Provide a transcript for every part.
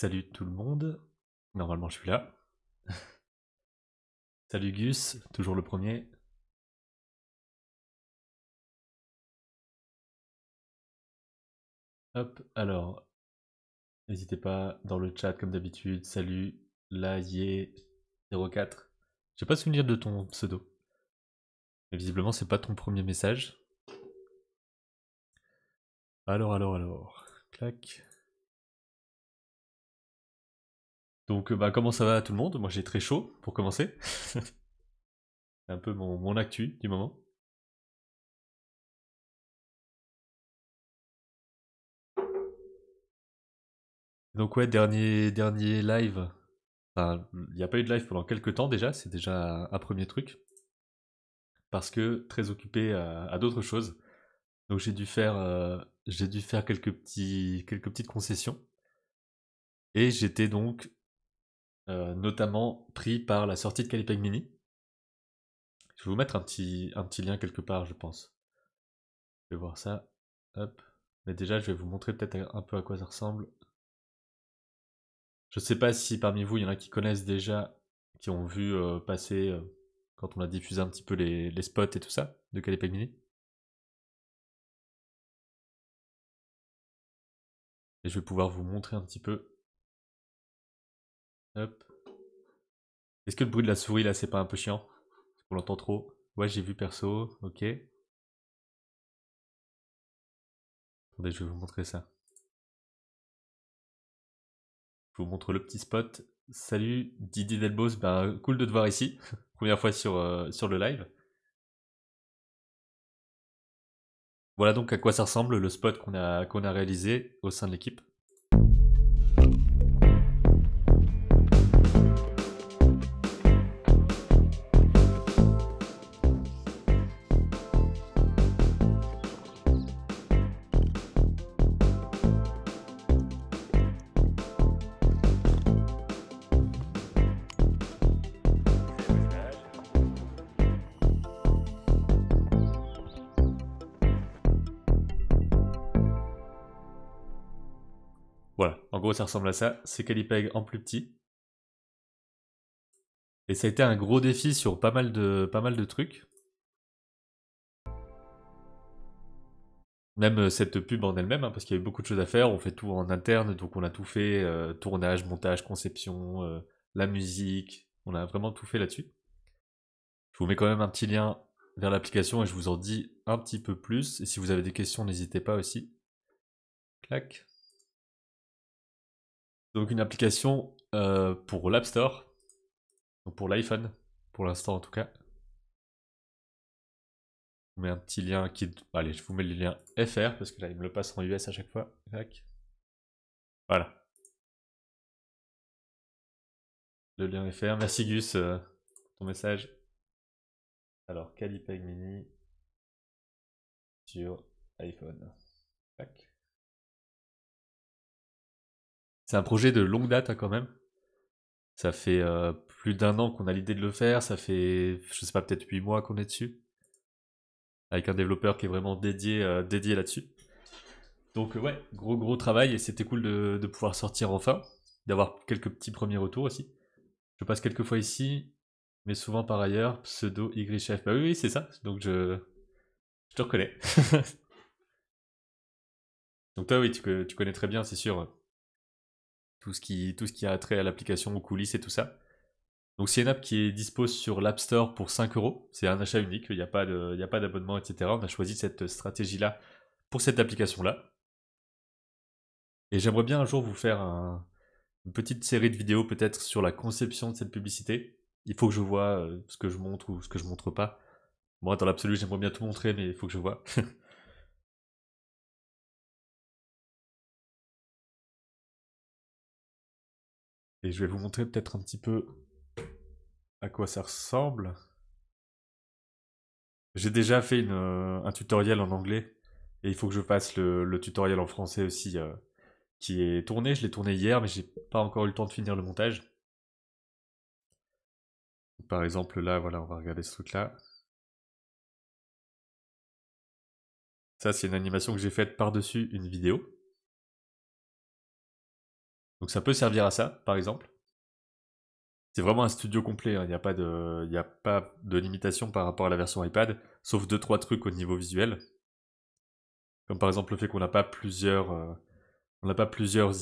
Salut tout le monde. Normalement, je suis là. Salut Gus, toujours le premier. Hop, alors, n'hésitez pas dans le chat comme d'habitude. Salut, Laye04. J'ai pas souvenir de ton pseudo. Mais visiblement, c'est pas ton premier message. Alors. Clac. Donc, bah, comment ça va tout le monde? Moi, j'ai très chaud pour commencer. C'est un peu mon actu du moment. Donc, ouais, dernier live. Enfin, il n'y a pas eu de live pendant quelques temps déjà, c'est déjà un premier truc. Parce que très occupé à d'autres choses. Donc j'ai dû faire quelques petites concessions. Et j'étais donc notamment pris par la sortie de Calipeg Mini. Je vais vous mettre un petit lien quelque part, je pense. Je vais voir ça. Hop. Mais déjà, je vais vous montrer peut-être un peu à quoi ça ressemble. Je sais pas si parmi vous, il y en a qui connaissent déjà, qui ont vu passer quand on a diffusé un petit peu les spots et tout ça de Calipeg Mini. Et je vais pouvoir vous montrer un petit peu. Hop. Est-ce que le bruit de la souris là, c'est pas un peu chiant? On l'entend trop. Ouais, j'ai vu perso, ok. Attendez, je vais vous montrer ça. Je vous montre le petit spot. Salut Didier Delbos, ben, cool de te voir ici. Première fois sur le live. Voilà donc à quoi ça ressemble le spot qu'on a réalisé au sein de l'équipe. Voilà, en gros ça ressemble à ça. C'est Calipeg en plus petit. Et ça a été un gros défi sur pas mal de trucs. Même cette pub en elle-même, hein, parce qu'il y avait beaucoup de choses à faire. On fait tout en interne, donc on a tout fait. Tournage, montage, conception, la musique. On a vraiment tout fait là-dessus. Je vous mets quand même un petit lien vers l'application et je vous en dis un petit peu plus. Et si vous avez des questions, n'hésitez pas aussi. Clac. Donc une application pour l'App Store, donc pour l'iPhone, pour l'instant en tout cas. Je vous mets un petit lien qui... Allez, je vous mets le lien FR, parce que là il me le passe en US à chaque fois. Clac. Voilà. Le lien FR. Merci Gus pour ton message. Alors, Calipeg Mini sur iPhone. Clac. C'est un projet de longue date hein, quand même. Ça fait plus d'un an qu'on a l'idée de le faire, ça fait, je sais pas, peut-être 8 mois qu'on est dessus, avec un développeur qui est vraiment dédié là-dessus. Donc ouais, gros travail, et c'était cool de pouvoir sortir enfin, d'avoir quelques petits premiers retours aussi. Je passe quelques fois ici, mais souvent par ailleurs, pseudo YChef. Bah oui, c'est ça, donc je te reconnais. Donc toi oui, tu connais très bien, c'est sûr, tout ce qui a trait à l'application, aux coulisses et tout ça. Donc c'est une app qui est dispo sur l'App Store pour 5 euros. C'est un achat unique, il n'y a pas d'abonnement, etc. On a choisi cette stratégie-là pour cette application-là. Et j'aimerais bien un jour vous faire une petite série de vidéos peut-être sur la conception de cette publicité. Il faut que je vois ce que je montre ou ce que je montre pas. Moi, dans l'absolu, j'aimerais bien tout montrer, mais il faut que je vois. Et je vais vous montrer peut-être un petit peu à quoi ça ressemble. J'ai déjà fait un tutoriel en anglais et il faut que je fasse le tutoriel en français aussi qui est tourné. Je l'ai tourné hier, mais j'ai pas encore eu le temps de finir le montage. Par exemple, là, voilà, on va regarder ce truc-là. Ça, c'est une animation que j'ai faite par-dessus une vidéo. Donc ça peut servir à ça, par exemple. C'est vraiment un studio complet, hein. Il n'y a pas de limitation par rapport à la version iPad, sauf 2-3 trucs au niveau visuel. Comme par exemple le fait qu'on n'a pas plusieurs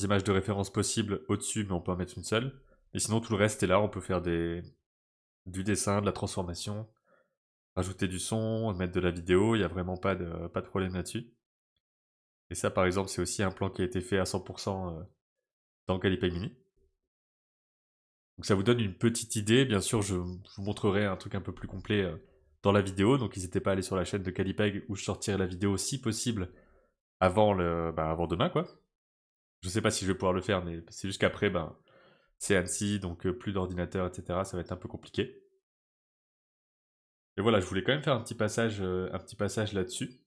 images de référence possibles au-dessus, mais on peut en mettre une seule. Et sinon, tout le reste est là, on peut faire du dessin, de la transformation, rajouter du son, mettre de la vidéo, il n'y a vraiment pas de problème là-dessus. Et ça, par exemple, c'est aussi un plan qui a été fait à 100% dans Calipay Mini. Donc ça vous donne une petite idée. Bien sûr, je vous montrerai un truc un peu plus complet dans la vidéo. Donc n'hésitez pas à aller sur la chaîne de Calipeg où je sortirai la vidéo si possible avant demain, quoi. Je sais pas si je vais pouvoir le faire, mais c'est juste qu'après, c'est Annecy, donc plus d'ordinateur, etc. Ça va être un peu compliqué. Et voilà, je voulais quand même faire un petit passage là-dessus.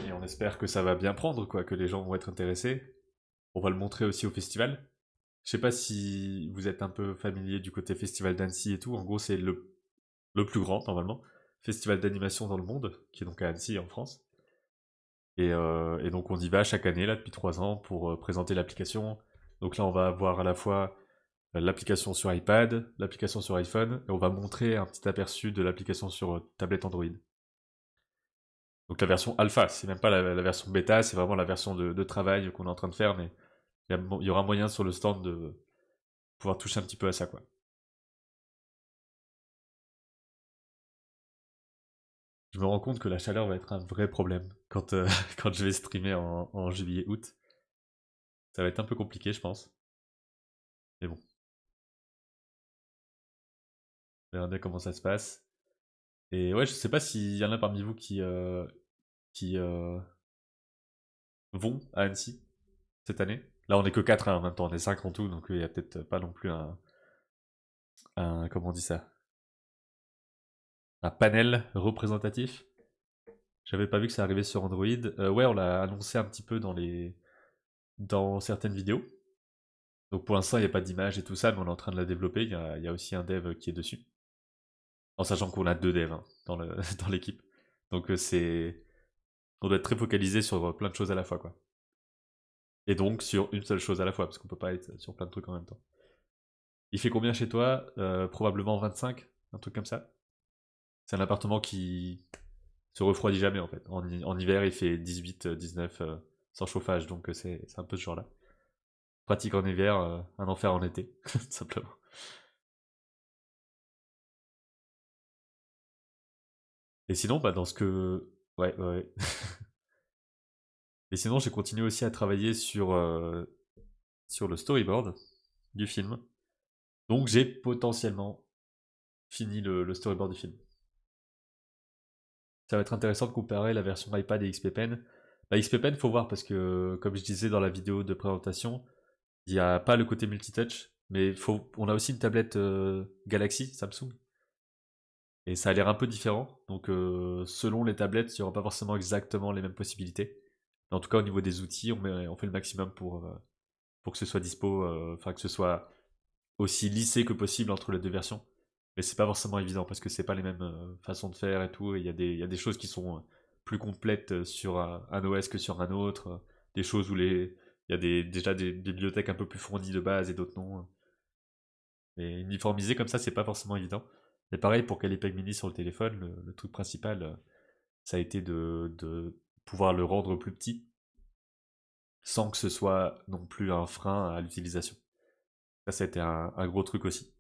Et on espère que ça va bien prendre, quoi, que les gens vont être intéressés. On va le montrer aussi au festival. Je sais pas si vous êtes un peu familier du côté festival d'Annecy et tout. En gros, c'est le plus grand, normalement, festival d'animation dans le monde, qui est donc à Annecy, en France. Et donc, on y va chaque année, là, depuis 3 ans, pour présenter l'application. Donc là, on va avoir à la fois l'application sur iPad, l'application sur iPhone, et on va montrer un petit aperçu de l'application sur tablette Android. Donc la version alpha, c'est même pas la version bêta, c'est vraiment la version de travail qu'on est en train de faire, mais il y aura moyen sur le stand de pouvoir toucher un petit peu à ça, quoi. Je me rends compte que la chaleur va être un vrai problème quand, quand je vais streamer en juillet-août. Ça va être un peu compliqué, je pense. Mais bon, on verra bien comment ça se passe. Et ouais, je sais pas s'il y en a parmi vous qui vont à Annecy cette année. Là, on est que 4 hein, en même temps, on est 5 en tout, donc il y a peut-être pas non plus comment on dit ça, un panel représentatif. J'avais pas vu que ça arrivait sur Android. Ouais, on l'a annoncé un petit peu dans certaines vidéos. Donc pour l'instant, il n'y a pas d'image et tout ça, mais on est en train de la développer. Il y a aussi un dev qui est dessus. En sachant qu'on a 2 devs hein, dans l'équipe. Donc on doit être très focalisé sur plein de choses à la fois, quoi. Et donc sur une seule chose à la fois, parce qu'on peut pas être sur plein de trucs en même temps. Il fait combien chez toi Probablement 25, un truc comme ça. C'est un appartement qui se refroidit jamais en fait. En hiver, il fait 18, 19 sans chauffage, donc c'est un peu ce genre-là. Pratique en hiver, un enfer en été, tout simplement. Et sinon, dans ce que... Ouais, ouais, ouais. Et sinon, j'ai continué aussi à travailler sur le storyboard du film. Donc j'ai potentiellement fini le storyboard du film. Ça va être intéressant de comparer la version iPad et XP Pen. XP Pen, faut voir parce que, comme je disais dans la vidéo de présentation, il n'y a pas le côté multitouch, mais on a aussi une tablette Galaxy, Samsung, et ça a l'air un peu différent. Donc selon les tablettes, il n'y aura pas forcément exactement les mêmes possibilités. Mais en tout cas, au niveau des outils, on fait le maximum pour que ce soit dispo, enfin que ce soit aussi lissé que possible entre les deux versions. Mais c'est pas forcément évident parce que c'est pas les mêmes façons de faire et tout. Et il y a des choses qui sont plus complètes sur un OS que sur un autre. Des choses où il y a déjà des bibliothèques un peu plus fournies de base et d'autres non. Et uniformiser comme ça, c'est pas forcément évident. Et pareil pour Calipeg Mini sur le téléphone, le truc principal, ça a été de pouvoir le rendre plus petit sans que ce soit non plus un frein à l'utilisation. Ça a été un gros truc aussi.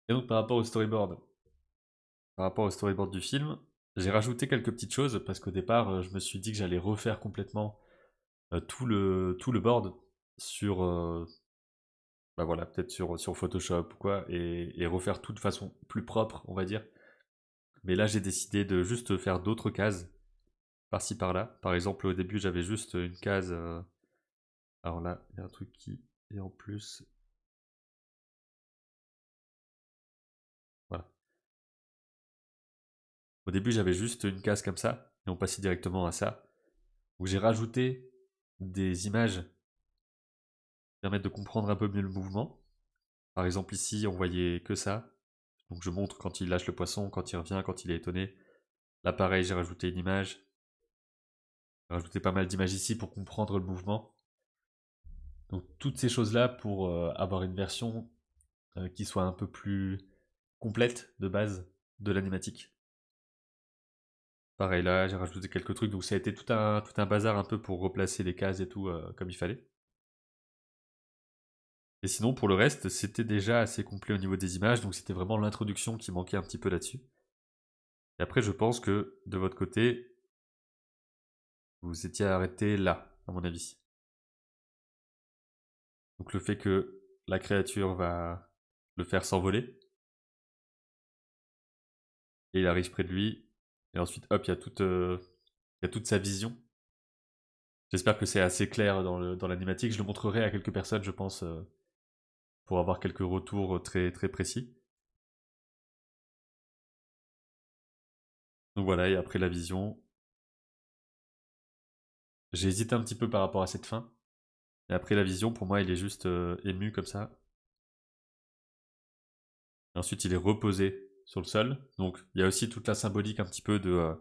Et donc par rapport au storyboard du film, j'ai rajouté quelques petites choses parce qu'au départ, je me suis dit que j'allais refaire complètement tout le board sur, voilà, peut-être sur Photoshop ou quoi, et refaire tout de façon plus propre, on va dire. Mais là, j'ai décidé de juste faire d'autres cases par-ci par-là. Par exemple, au début, j'avais juste une case. Alors là, il y a un truc qui est en plus. Voilà. Au début, j'avais juste une case comme ça, et on passait directement à ça, où j'ai rajouté des images qui permettent de comprendre un peu mieux le mouvement. Par exemple, ici, on voyait que ça. Donc je montre quand il lâche le poisson, quand il revient, quand il est étonné. Là, pareil, j'ai rajouté une image. J'ai rajouté pas mal d'images ici pour comprendre le mouvement. Donc, toutes ces choses-là pour avoir une version qui soit un peu plus complète de base de l'animatique. Pareil, là, j'ai rajouté quelques trucs. Donc, ça a été tout un bazar un peu pour replacer les cases et tout comme il fallait. Et sinon, pour le reste, c'était déjà assez complet au niveau des images. Donc, c'était vraiment l'introduction qui manquait un petit peu là-dessus. Et après, je pense que de votre côté, vous étiez arrêté là, à mon avis. Donc le fait que la créature va le faire s'envoler, et il arrive près de lui, et ensuite, hop, il y a toute sa vision. J'espère que c'est assez clair dans l'animatique. Je le montrerai à quelques personnes, je pense, pour avoir quelques retours très, très précis. Donc voilà, et après la vision, j'ai hésité un petit peu par rapport à cette fin. Et après la vision, pour moi, il est juste ému comme ça. Et ensuite, il est reposé sur le sol. Donc, il y a aussi toute la symbolique un petit peu de...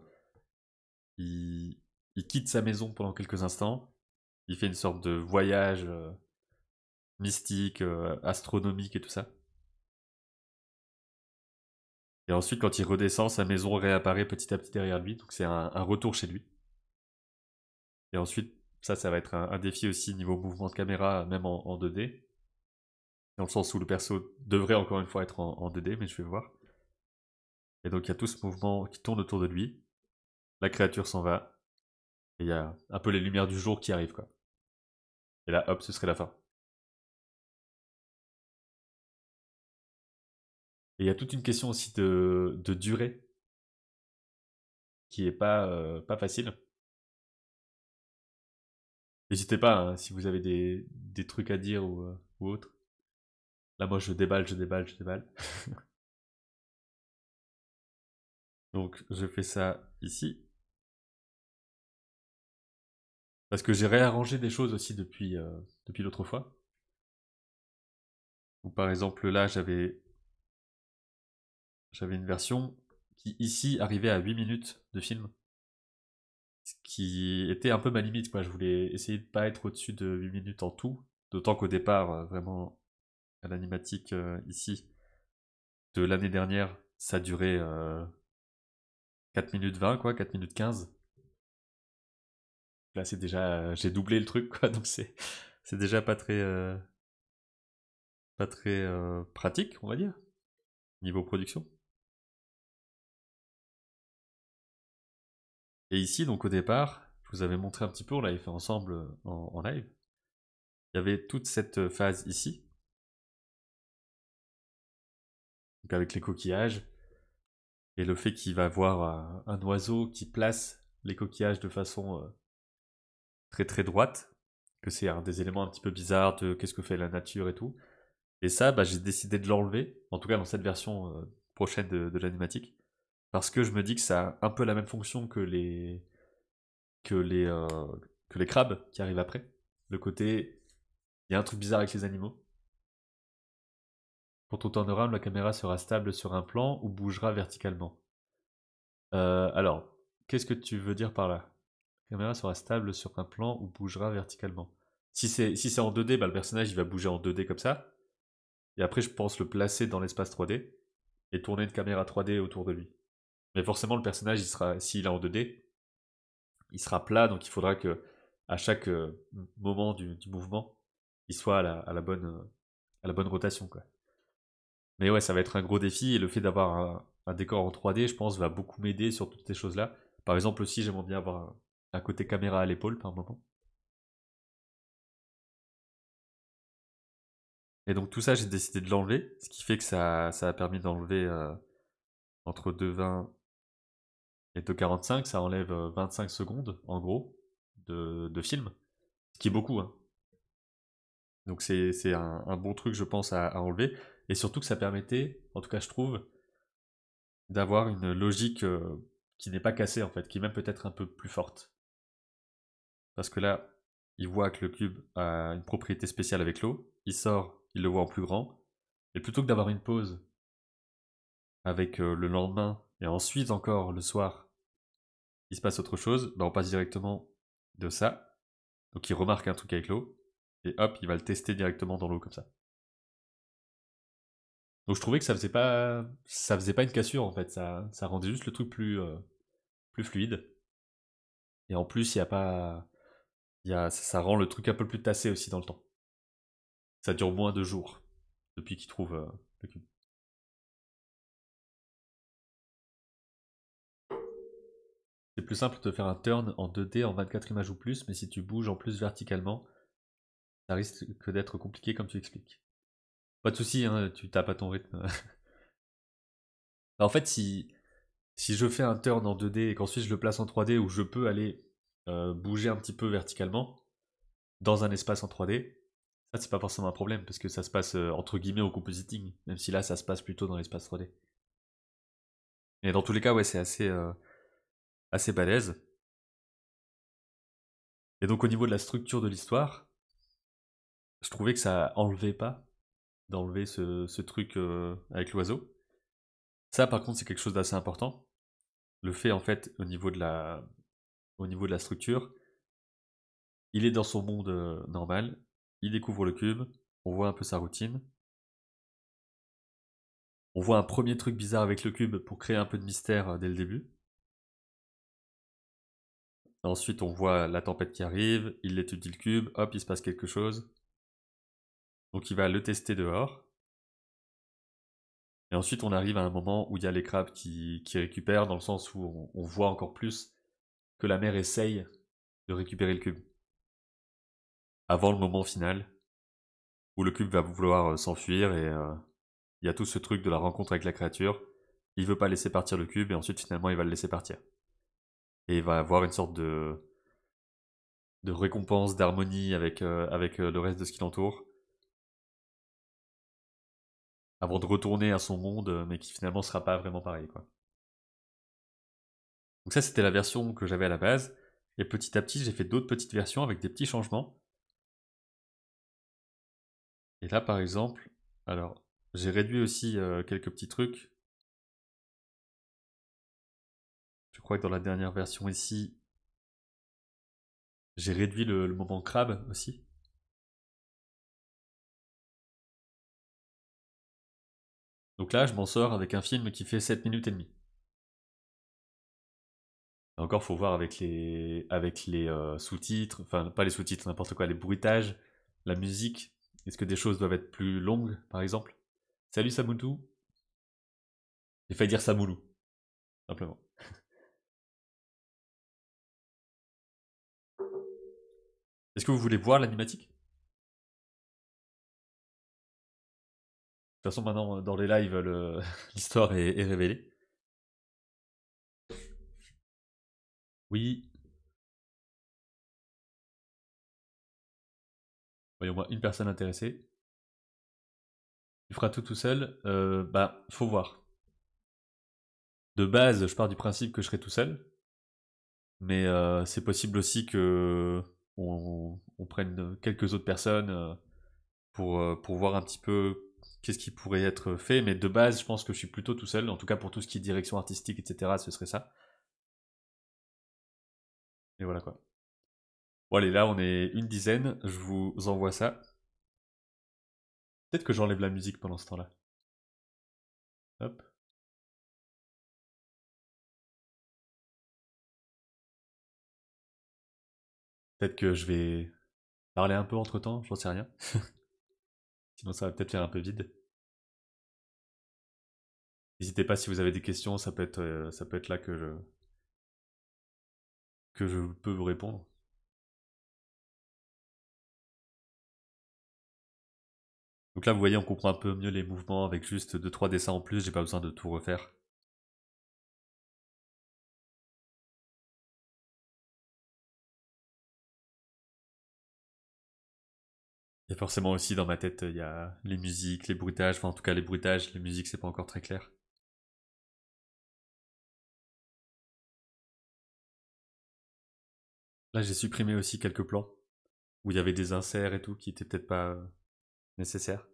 il, il quitte sa maison pendant quelques instants. Il fait une sorte de voyage mystique, astronomique et tout ça. Et ensuite, quand il redescend, sa maison réapparaît petit à petit derrière lui. Donc, c'est un retour chez lui. Et ensuite, ça va être un défi aussi niveau mouvement de caméra, même en 2D. Dans le sens où le perso devrait encore une fois être en 2D, mais je vais voir. Et donc il y a tout ce mouvement qui tourne autour de lui. La créature s'en va. Et il y a un peu les lumières du jour qui arrivent, quoi. Et là, hop, ce serait la fin. Et il y a toute une question aussi de durée qui est pas facile. N'hésitez pas, hein, si vous avez des trucs à dire ou autre. Là, moi, je déballe, je déballe, je déballe. Donc, je fais ça ici. Parce que j'ai réarrangé des choses aussi depuis l'autre fois. Donc, par exemple, là, j'avais une version qui, ici, arrivait à 8 minutes de film. Ce qui était un peu ma limite, quoi. Je voulais essayer de pas être au-dessus de 8 minutes en tout. D'autant qu'au départ, vraiment, à l'animatique ici, de l'année dernière, ça durait 4 minutes 20, quoi, 4 minutes 15. Là, c'est déjà, j'ai doublé le truc, quoi, donc c'est déjà pas très pratique, on va dire, niveau production. Et ici, donc au départ, je vous avais montré un petit peu, on l'avait fait ensemble en live. Il y avait toute cette phase ici, donc avec les coquillages, et le fait qu'il va voir un oiseau qui place les coquillages de façon très très droite, que c'est un des éléments un petit peu bizarres de qu'est-ce que fait la nature et tout. Et ça, bah, j'ai décidé de l'enlever, en tout cas dans cette version prochaine de l'animatique, parce que je me dis que ça a un peu la même fonction que les, euh, que les crabes qui arrivent après. Le côté, il y a un truc bizarre avec les animaux. Pour ton panorama, la caméra sera stable sur un plan ou bougera verticalement. Alors, qu'est-ce que tu veux dire par là? La caméra sera stable sur un plan ou bougera verticalement. Si c'est en 2D, bah, le personnage il va bouger en 2D comme ça. Et après, je pense le placer dans l'espace 3D et tourner une caméra 3D autour de lui. Mais forcément, le personnage, s'il est en 2D, il sera plat, donc il faudra que à chaque moment du mouvement, il soit à la bonne rotation, quoi. Mais ouais, ça va être un gros défi et le fait d'avoir un décor en 3D, je pense, va beaucoup m'aider sur toutes ces choses-là. Par exemple, aussi, j'aimerais bien avoir un côté caméra à l'épaule par moment. Et donc tout ça, j'ai décidé de l'enlever, ce qui fait que ça a permis d'enlever entre 2,20 et 2,45, ça enlève 25 secondes, en gros, de film, ce qui est beaucoup, hein. Donc c'est un bon truc, je pense, à enlever. Et surtout que ça permettait, en tout cas je trouve, d'avoir une logique qui n'est pas cassée, en fait, qui est même peut-être un peu plus forte. Parce que là, il voit que le cube a une propriété spéciale avec l'eau, il sort, il le voit en plus grand, et plutôt que d'avoir une pause avec le lendemain, et ensuite encore le soir, il se passe autre chose, bah on passe directement de ça. Donc il remarque un truc avec l'eau, et hop, il va le tester directement dans l'eau comme ça. Donc je trouvais que ça faisait pas une cassure en fait, ça rendait juste le truc plus fluide. Et en plus, il y a pas, ça rend le truc un peu plus tassé aussi dans le temps. Ça dure moins de jours depuis qu'il trouve le cube. C'est plus simple de faire un turn en 2D en 24 images ou plus, mais si tu bouges en plus verticalement, ça risque que d'être compliqué comme tu expliques. Pas de soucis, hein, tu tapes à ton rythme. En fait, si je fais un turn en 2D et qu'ensuite je le place en 3D où je peux aller bouger un petit peu verticalement dans un espace en 3D, ça c'est pas forcément un problème parce que ça se passe entre guillemets au compositing, même si là ça se passe plutôt dans l'espace 3D. Mais dans tous les cas, ouais, c'est assez balèze. Et donc au niveau de la structure de l'histoire, je trouvais que ça enlevait pas d'enlever ce truc avec l'oiseau. Ça par contre c'est quelque chose d'assez important. Le fait en fait au niveau de la structure, il est dans son monde normal, il découvre le cube, on voit un peu sa routine. On voit un premier truc bizarre avec le cube pour créer un peu de mystère dès le début. Ensuite, on voit la tempête qui arrive, il étudie le cube, hop, il se passe quelque chose. Donc il va le tester dehors. Et ensuite, on arrive à un moment où il y a les crabes qui récupèrent, dans le sens où on voit encore plus que la mère essaye de récupérer le cube. Avant le moment final, où le cube va vouloir s'enfuir et il y a tout ce truc de la rencontre avec la créature. Il veut pas laisser partir le cube et ensuite finalement il va le laisser partir. Et il va avoir une sorte de récompense, d'harmonie avec le reste de ce qui l'entoure. Avant de retourner à son monde, mais qui finalement sera pas vraiment pareil, quoi. Donc ça, c'était la version que j'avais à la base. Et petit à petit, j'ai fait d'autres petites versions avec des petits changements. Et là, par exemple, alors, j'ai réduit aussi quelques petits trucs. Je crois que dans la dernière version ici, j'ai réduit le moment crabe aussi. Donc là, je m'en sors avec un film qui fait 7 minutes et demie. Encore, faut voir avec les sous-titres, enfin pas les sous-titres, n'importe quoi, les bruitages, la musique. Est-ce que des choses doivent être plus longues, par exemple? Salut Samoutou. J'ai failli dire Samoulou, simplement. Est-ce que vous voulez voir l'animatique? De toute façon, maintenant, dans les lives, l'histoire est révélée. Oui, il y a au moins une personne intéressée. Tu feras tout seul? Bah, faut voir. De base, je pars du principe que je serai tout seul. Mais c'est possible aussi que on prenne quelques autres personnes pour voir un petit peu qu'est-ce qui pourrait être fait. Mais de base, je pense que je suis plutôt tout seul. En tout cas, pour tout ce qui est direction artistique, etc., ce serait ça. Et voilà quoi. Bon, allez, là, on est une dizaine. Je vous envoie ça. Peut-être que j'enlève la musique pendant ce temps-là. Hop. Peut-être que je vais parler un peu entre temps, j'en sais rien. Sinon, ça va peut-être faire un peu vide. N'hésitez pas si vous avez des questions, ça peut être là que je peux vous répondre. Donc là, vous voyez, on comprend un peu mieux les mouvements avec juste 2-3 dessins en plus, j'ai pas besoin de tout refaire. Et forcément aussi dans ma tête, il y a les musiques, les bruitages, enfin en tout cas les bruitages, les musiques c'est pas encore très clair. Là j'ai supprimé aussi quelques plans où il y avait des inserts et tout qui étaient peut-être pas nécessaires.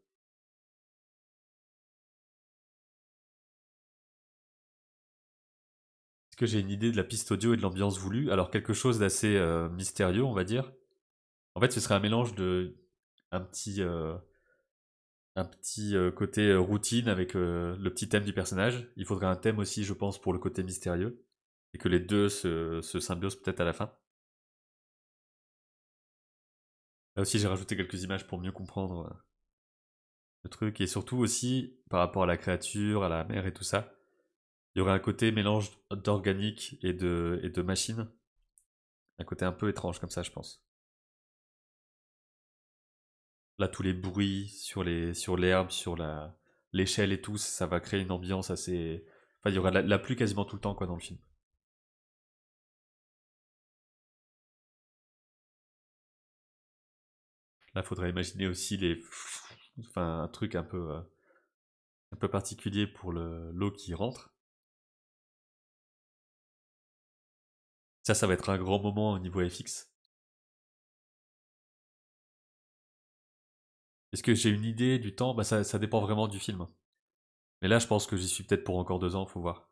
que j'ai une idée de la piste audio et de l'ambiance voulue? Alors quelque chose d'assez mystérieux, on va dire. En fait, ce serait un mélange de un petit, euh, un petit côté routine avec le petit thème du personnage. Il faudrait un thème aussi, je pense, pour le côté mystérieux. Et que les deux se symbiosent peut-être à la fin. Là aussi, j'ai rajouté quelques images pour mieux comprendre le truc. Et surtout aussi, par rapport à la créature, à la mer et tout ça, il y aurait un côté mélange d'organique et de machine. Un côté un peu étrange comme ça, je pense. Là, tous les bruits sur l'herbe, sur l'échelle et tout, ça va créer une ambiance assez. Enfin, il y aura la pluie quasiment tout le temps, quoi, dans le film. Là, faudrait imaginer aussi enfin, un truc un peu particulier pour l'eau qui rentre. Ça va être un grand moment au niveau FX. Est-ce que j'ai une idée du temps? Bah, ça dépend vraiment du film. Mais là, je pense que j'y suis peut-être pour encore 2 ans, faut voir.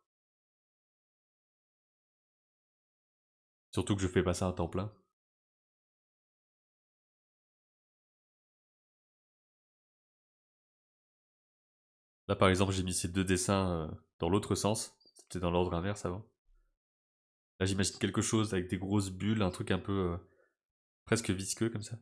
Surtout que je fais pas ça à temps plein. Là, par exemple, j'ai mis ces deux dessins dans l'autre sens. C'était dans l'ordre inverse avant. Là, j'imagine quelque chose avec des grosses bulles, un truc un peu presque visqueux comme ça.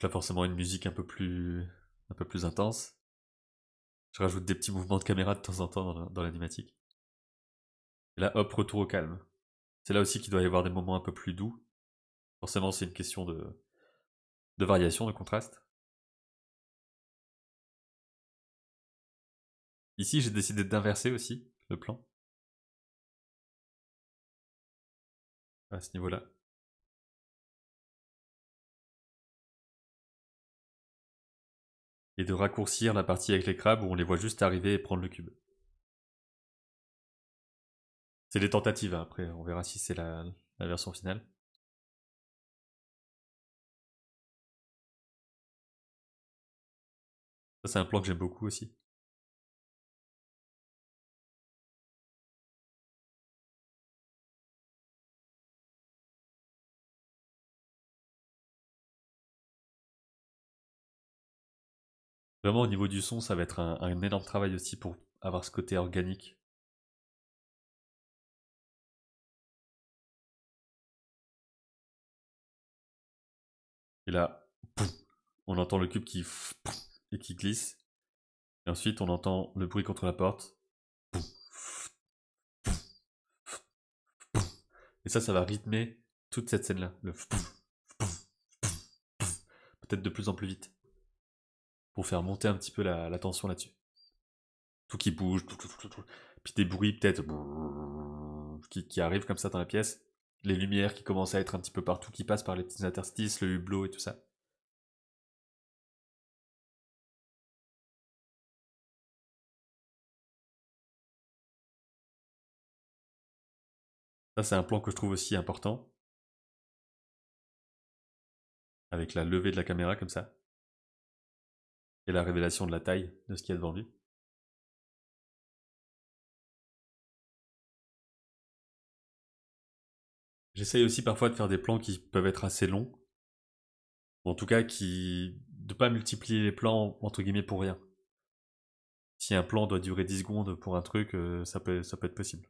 Là, forcément, une musique un peu plus intense. Je rajoute des petits mouvements de caméra de temps en temps dans l'animatique. Et là, hop, retour au calme. C'est là aussi qu'il doit y avoir des moments un peu plus doux. Forcément, c'est une question de variation, de contraste. Ici, j'ai décidé d'inverser aussi le plan à ce niveau-là. Et de raccourcir la partie avec les crabes où on les voit juste arriver et prendre le cube. C'est des tentatives, hein. Après on verra si c'est la version finale. Ça, c'est un plan que j'aime beaucoup aussi. Vraiment, au niveau du son, ça va être un énorme travail aussi pour avoir ce côté organique. Et là, pouf, on entend le cube qui pouf, et qui glisse. Et ensuite, on entend le bruit contre la porte. Et ça va rythmer toute cette scène-là. Le peut-être de plus en plus vite. Pour faire monter un petit peu la tension là-dessus. Tout qui bouge, tout. Puis des bruits peut-être qui arrivent comme ça dans la pièce. Les lumières qui commencent à être un petit peu partout, qui passent par les petits interstices, le hublot et tout ça. Ça, c'est un plan que je trouve aussi important, avec la levée de la caméra comme ça, et la révélation de la taille de ce qu'il y a devant lui. J'essaye aussi parfois de faire des plans qui peuvent être assez longs, ou en tout cas de pas multiplier les plans entre guillemets pour rien. Si un plan doit durer 10 secondes pour un truc, ça peut être possible.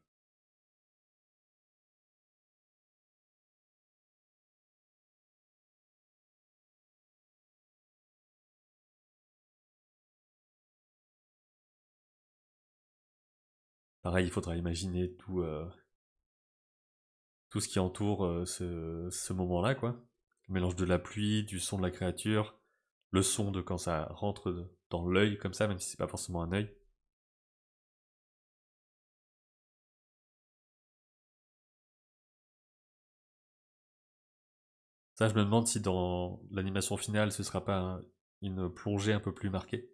Pareil, il faudra imaginer tout ce qui entoure ce moment-là, quoi. Le mélange de la pluie, du son de la créature, le son de quand ça rentre dans l'œil comme ça, même si c'est pas forcément un œil. Ça, je me demande si dans l'animation finale, ce sera pas une plongée un peu plus marquée.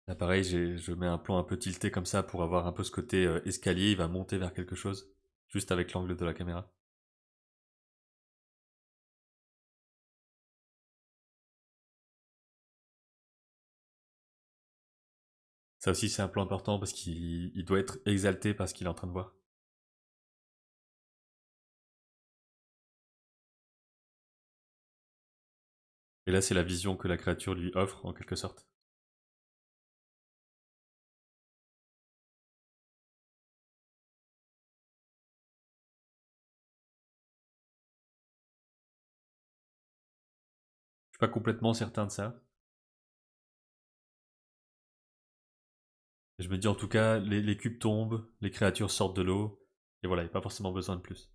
Là, pareil, je mets un plan un peu tilté comme ça pour avoir un peu ce côté escalier. Il va monter vers quelque chose, juste avec l'angle de la caméra. Ça aussi, c'est un plan important parce qu'il doit être exalté par ce qu'il est en train de voir. Et là, c'est la vision que la créature lui offre, en quelque sorte. Je suis pas complètement certain de ça. Je me dis en tout cas, les cubes tombent, les créatures sortent de l'eau, et voilà, il n'y a pas forcément besoin de plus.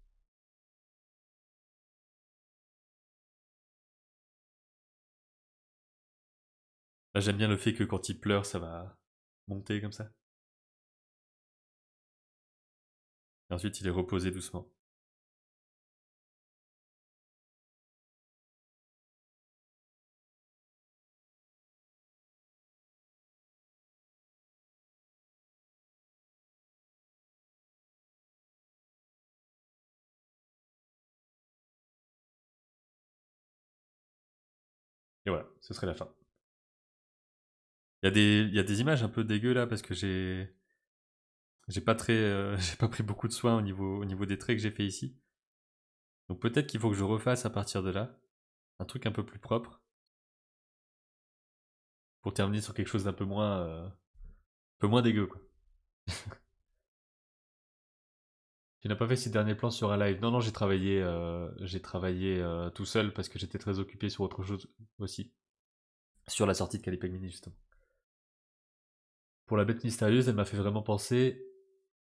Là, j'aime bien le fait que quand il pleure, ça va monter comme ça. Et ensuite, il est reposé doucement. Et voilà, ce serait la fin. Il y a des images un peu dégueu là parce que j'ai pas très j'ai pas pris beaucoup de soin au niveau des traits que j'ai fait ici. Donc peut-être qu'il faut que je refasse à partir de là un truc un peu plus propre pour terminer sur quelque chose d'un peu moins dégueu quoi. Tu n'as pas fait ces derniers plans sur un live? Non non, j'ai travaillé tout seul parce que j'étais très occupé sur autre chose aussi, sur la sortie de Calipeg Mini justement. Pour la bête mystérieuse, elle m'a fait vraiment penser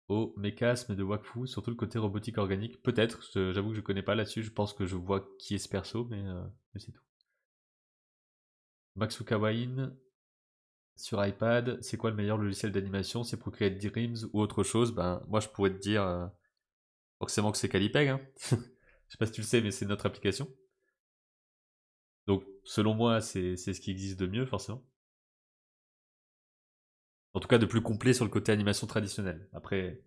au mécasme de Wakfu, surtout le côté robotique organique. Peut-être, j'avoue que je connais pas là-dessus, je pense que je vois qui est ce perso, mais c'est tout. Maxuka Wain sur iPad, c'est quoi le meilleur logiciel d'animation? C'est Procreate Dreams ou autre chose? Ben, moi je pourrais te dire forcément que c'est Calipeg, hein. Je sais pas si tu le sais, mais c'est notre application. Donc, selon moi, c'est ce qui existe de mieux, forcément. En tout cas, de plus complet sur le côté animation traditionnelle. Après,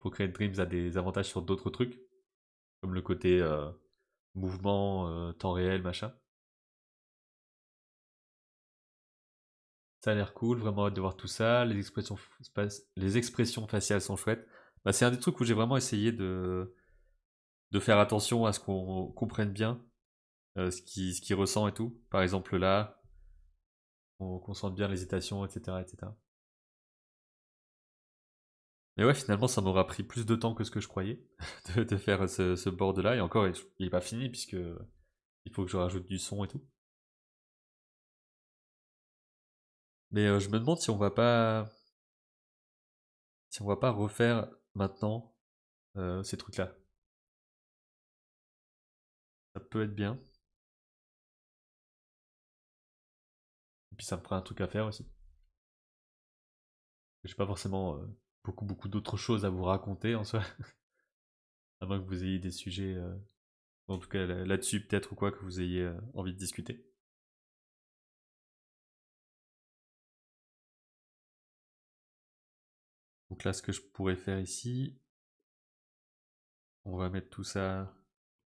Procreate Dreams a des avantages sur d'autres trucs, comme le côté mouvement, temps réel, machin. Ça a l'air cool, vraiment hâte de voir tout ça. Les expressions faciales sont chouettes. Bah, c'est un des trucs où j'ai vraiment essayé de faire attention à ce qu'on comprenne bien ce qu'il ressent et tout. Par exemple là, qu'on sente bien l'hésitation, etc., etc. Mais ouais, finalement, ça m'aura pris plus de temps que ce que je croyais de faire ce board-là. Et encore, il est pas fini puisque il faut que je rajoute du son et tout. Mais je me demande si on va pas refaire maintenant ces trucs-là. Ça peut être bien. Et puis ça me fera un truc à faire aussi. J'ai pas forcément beaucoup d'autres choses à vous raconter en soi. À moins que vous ayez des sujets, en tout cas là-dessus peut-être ou quoi, que vous ayez envie de discuter. Donc là, ce que je pourrais faire ici, on va mettre tout ça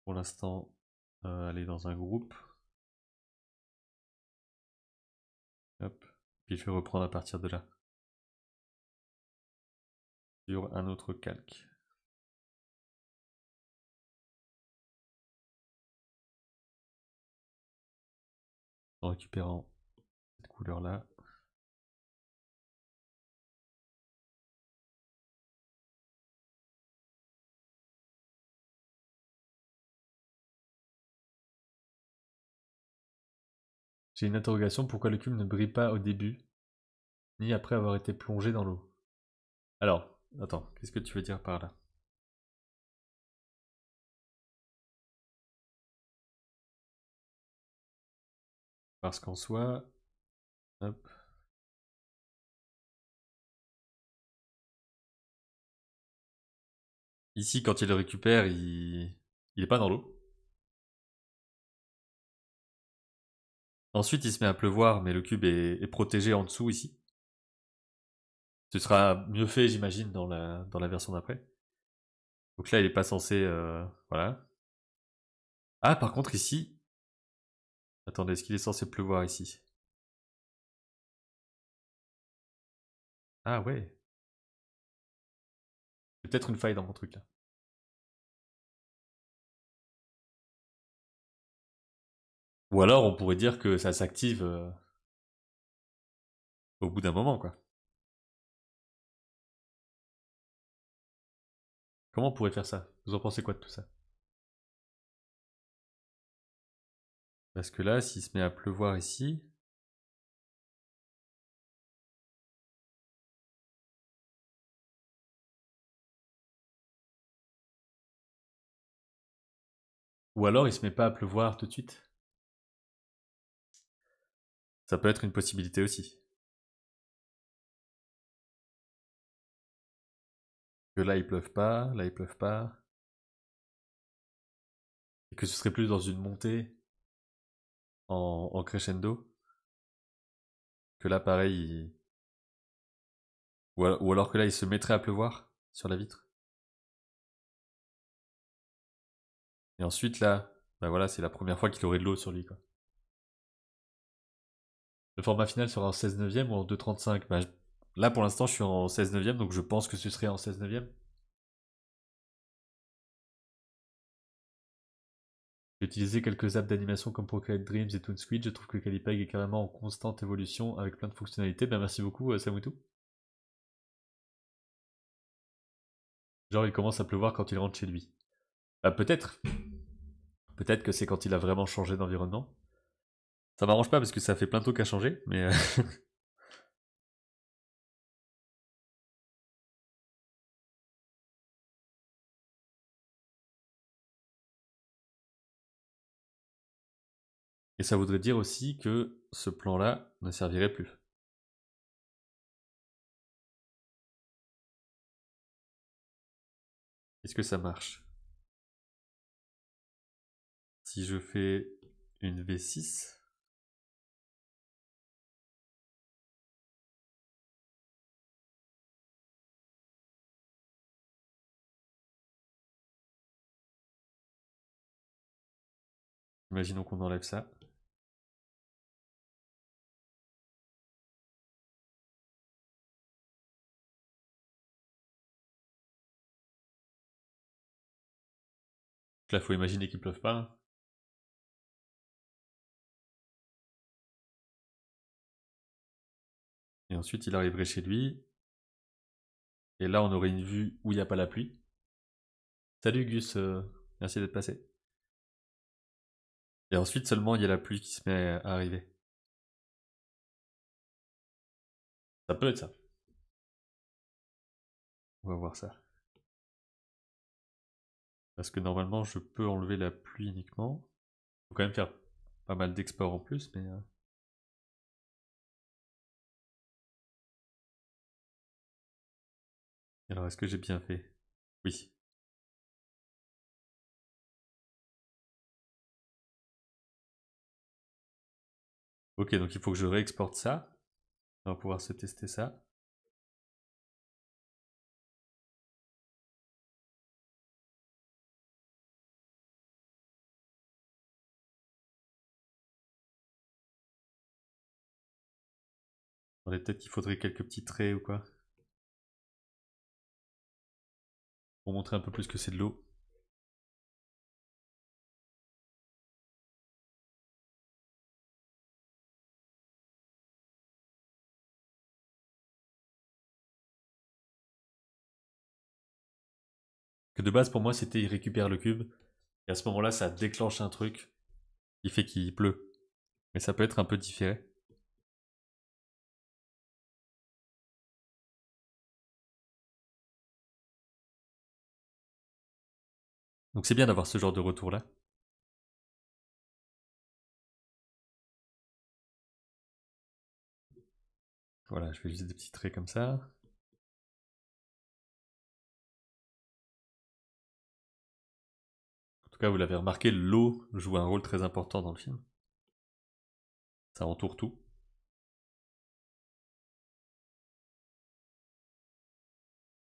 pour l'instant, aller dans un groupe. Hop. Puis je vais reprendre à partir de là. Sur un autre calque. En récupérant cette couleur-là. J'ai une interrogation, pourquoi le cube ne brille pas au début, ni après avoir été plongé dans l'eau? Alors, attends, qu'est-ce que tu veux dire par là? Parce qu'en soi, hop, ici quand il le récupère, il est pas dans l'eau. Ensuite, il se met à pleuvoir, mais le cube est protégé en dessous ici. Ce sera mieux fait, j'imagine, dans la version d'après. Donc là, il est pas censé... voilà. Ah, par contre, ici... Attendez, est-ce qu'il est censé pleuvoir ici? Ah ouais. C'est peut-être une faille dans mon truc, là. Ou alors, on pourrait dire que ça s'active au bout d'un moment, quoi. Comment on pourrait faire ça? Vous en pensez quoi de tout ça? Parce que là, s'il se met à pleuvoir ici... Ou alors, il se met pas à pleuvoir tout de suite. Ça peut être une possibilité aussi. Que là, il pleuve pas, là, il pleuve pas. Et que ce serait plus dans une montée en crescendo. Que là, pareil, ou alors que là, il se mettrait à pleuvoir sur la vitre. Et ensuite, là, bah voilà, c'est la première fois qu'il aurait de l'eau sur lui, quoi. Le format final sera en 16 neuvième ou en 2,35. Bah, là, pour l'instant, je suis en 16 neuvième, donc je pense que ce serait en 16 neuvième. J'ai utilisé quelques apps d'animation comme Procreate Dreams et ToonSquid. Je trouve que Calipeg est carrément en constante évolution avec plein de fonctionnalités. Ben, merci beaucoup, Samutu. Genre, il commence à pleuvoir quand il rentre chez lui. Bah, peut-être. Peut-être que c'est quand il a vraiment changé d'environnement. Ça m'arrange pas parce que ça fait plein de trucs à changer, mais... Et ça voudrait dire aussi que ce plan-là ne servirait plus. Est-ce que ça marche? Si je fais une V6... Imaginons qu'on enlève ça. Là, faut imaginer qu'il pleuve pas, hein. Et ensuite, il arriverait chez lui. Et là, on aurait une vue où il n'y a pas la pluie. Salut Gus, merci d'être passé. Et ensuite, seulement, il y a la pluie qui se met à arriver. Ça peut être ça. On va voir ça. Parce que normalement, je peux enlever la pluie uniquement. Faut quand même faire pas mal d'exports en plus, mais... Alors, est-ce que j'ai bien fait? Oui. Ok, donc il faut que je réexporte ça. On va pouvoir se tester ça. Peut-être qu'il faudrait quelques petits traits ou quoi. Pour montrer un peu plus que c'est de l'eau. Que de base, pour moi, c'était il récupère le cube. Et à ce moment-là, ça déclenche un truc qui fait qu'il pleut. Mais ça peut être un peu différé. Donc c'est bien d'avoir ce genre de retour-là. Voilà, je fais juste des petits traits comme ça. En tout cas, vous l'avez remarqué, l'eau joue un rôle très important dans le film. Ça entoure tout.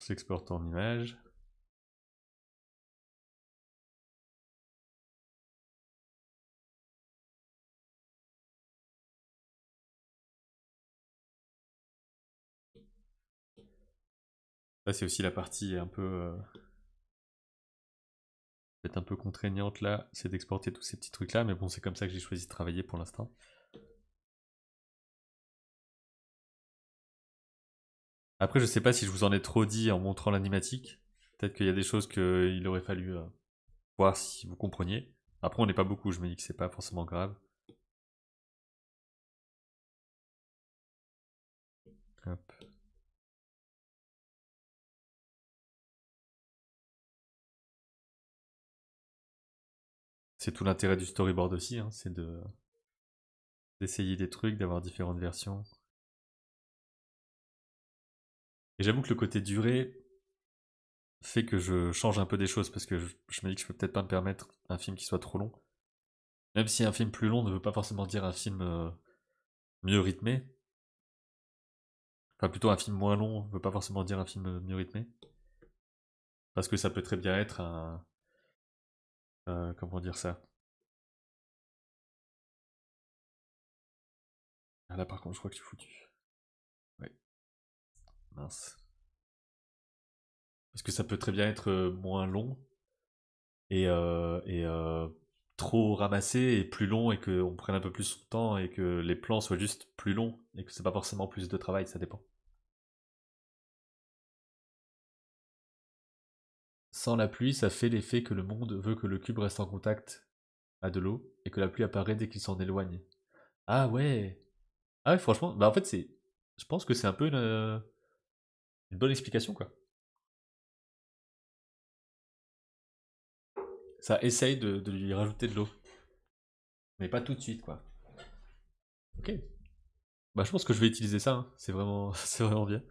J'exporte en image. Là, c'est aussi la partie un peu peut-être un peu contraignante là, c'est d'exporter tous ces petits trucs là, mais bon, c'est comme ça que j'ai choisi de travailler pour l'instant. Après, je sais pas si je vous en ai trop dit en montrant l'animatique. Peut-être qu'il y a des choses qu'il aurait fallu voir si vous compreniez. Après, on n'est pas beaucoup, je me dis que c'est pas forcément grave. Hop. C'est tout l'intérêt du storyboard aussi, hein, c'est d'essayer des trucs, d'avoir différentes versions. Et j'avoue que le côté durée fait que je change un peu des choses parce que je me dis que je peux peut-être pas me permettre un film qui soit trop long. Même si un film plus long ne veut pas forcément dire un film mieux rythmé. Enfin, plutôt un film moins long ne veut pas forcément dire un film mieux rythmé. Parce que ça peut très bien être un. Comment dire ça. Ah là, par contre, je crois que je suis foutu. Ouais, mince. Parce que ça peut très bien être moins long et trop ramassé et plus long et qu'on prenne un peu plus son temps et que les plans soient juste plus longs et que c'est pas forcément plus de travail, ça dépend. Sans la pluie, ça fait l'effet que le monde veut que le cube reste en contact à de l'eau et que la pluie apparaît dès qu'il s'en éloigne. Ah ouais. Ah ouais, franchement, bah en fait c'est, je pense que c'est un peu une bonne explication quoi. Ça essaye de lui rajouter de l'eau, mais pas tout de suite quoi. Ok. Bah je pense que je vais utiliser ça. Hein. C'est vraiment, c'est vraiment bien.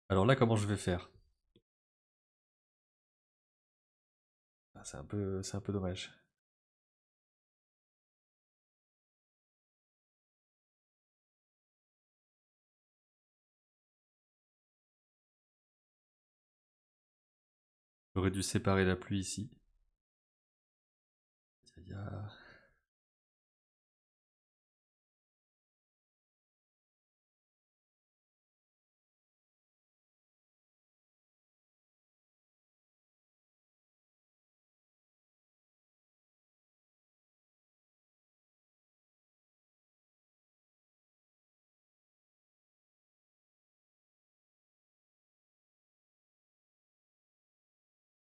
Alors là, comment je vais faire? Ah, c'est un peu dommage. J'aurais dû séparer la pluie ici. Aïe, aïe.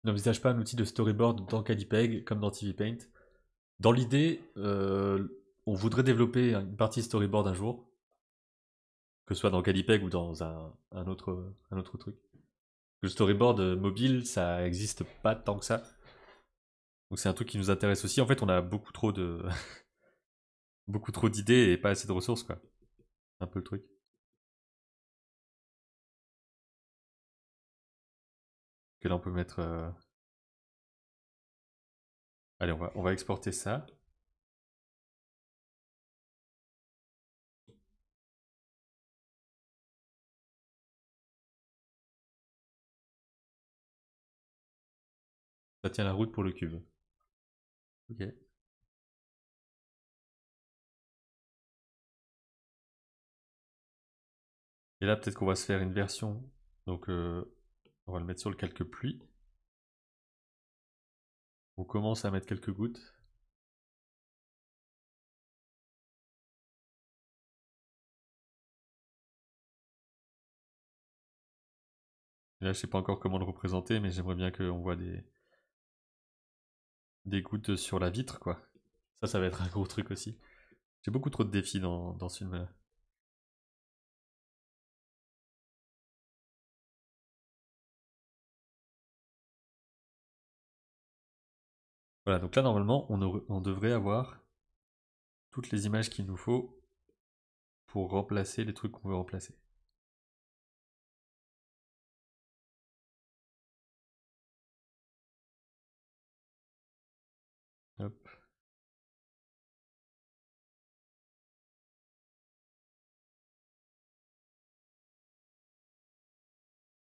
N'envisage pas un outil de storyboard dans Calipeg comme dans TV Paint. Dans l'idée, on voudrait développer une partie storyboard un jour, que ce soit dans Calipeg ou dans un autre truc. Le storyboard mobile, ça existe pas tant que ça. Donc c'est un truc qui nous intéresse aussi. En fait, on a beaucoup trop de beaucoup trop d'idées et pas assez de ressources quoi. C'est un peu le truc. Que là on peut mettre. Allez, on va exporter ça. Ça tient la route pour le cube. Ok. Et là, peut-être qu'on va se faire une version. Donc, on va le mettre sur le calque pluie. On commence à mettre quelques gouttes. Et là, je sais pas encore comment le représenter, mais j'aimerais bien qu'on voit des gouttes sur la vitre, quoi. Ça va être un gros truc aussi. J'ai beaucoup trop de défis dans ce film-là. Voilà, donc là, normalement, on devrait avoir toutes les images qu'il nous faut pour remplacer les trucs qu'on veut remplacer. Hop.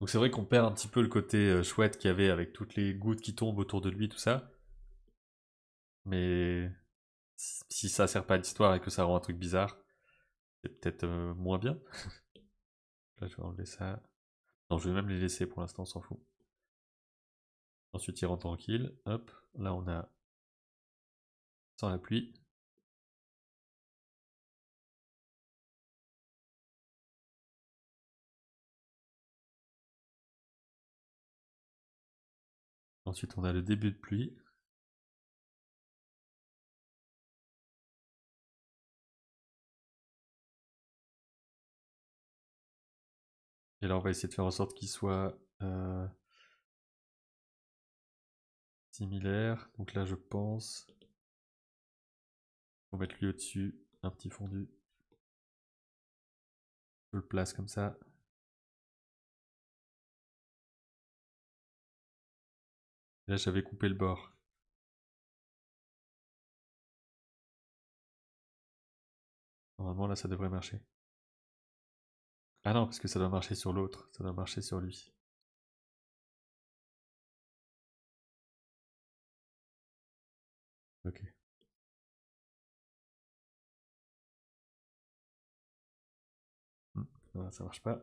Donc c'est vrai qu'on perd un petit peu le côté chouette qu'il y avait avec toutes les gouttes qui tombent autour de lui, tout ça. Mais si ça sert pas à l'histoire et que ça rend un truc bizarre, c'est peut-être moins bien. Là, je vais enlever ça. Non, je vais même les laisser pour l'instant, on s'en fout. Ensuite, il rentre tranquille. Hop, là on a sans la pluie. Ensuite, on a le début de pluie. Et là, on va essayer de faire en sorte qu'il soit similaire. Donc là, je pense qu'on va mettre lui au-dessus, un petit fondu. Je le place comme ça. Et là, j'avais coupé le bord. Normalement, là, ça devrait marcher. Ah non, parce que ça doit marcher sur l'autre. Ça doit marcher sur lui. Ok. Non, ça marche pas.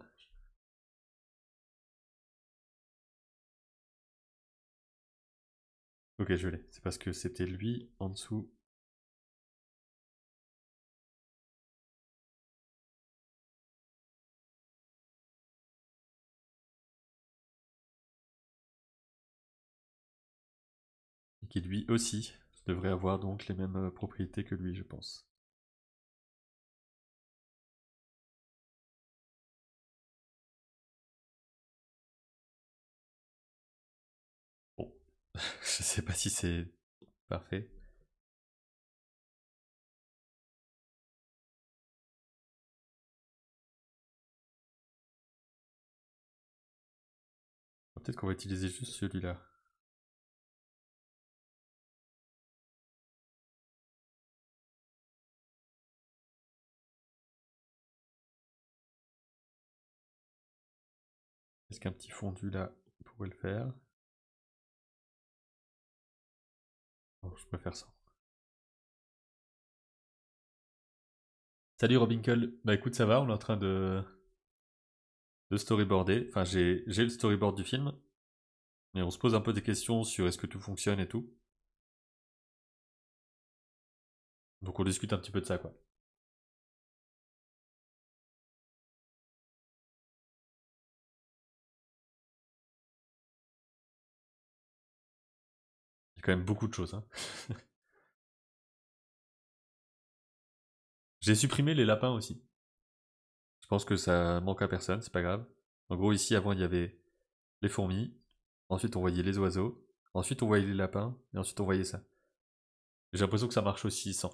Ok, je l'ai. C'est parce que c'était lui en dessous. Et qui lui aussi devrait avoir donc les mêmes propriétés que lui, je pense. Bon. Je sais pas si c'est parfait. Peut-être qu'on va utiliser juste celui-là. Est-ce qu'un petit fondu là pourrait le faire? Non, je préfère ça. Salut Robinkle. Bah écoute, ça va, on est en train de storyboarder. Enfin, j'ai le storyboard du film, mais on se pose un peu des questions sur est-ce que tout fonctionne et tout. Donc on discute un petit peu de ça, quoi. Il y a quand même beaucoup de choses, hein. J'ai supprimé les lapins aussi. Je pense que ça manque à personne, c'est pas grave. En gros, ici, avant, il y avait les fourmis. Ensuite, on voyait les oiseaux. Ensuite, on voyait les lapins. Et ensuite, on voyait ça. J'ai l'impression que ça marche aussi sans.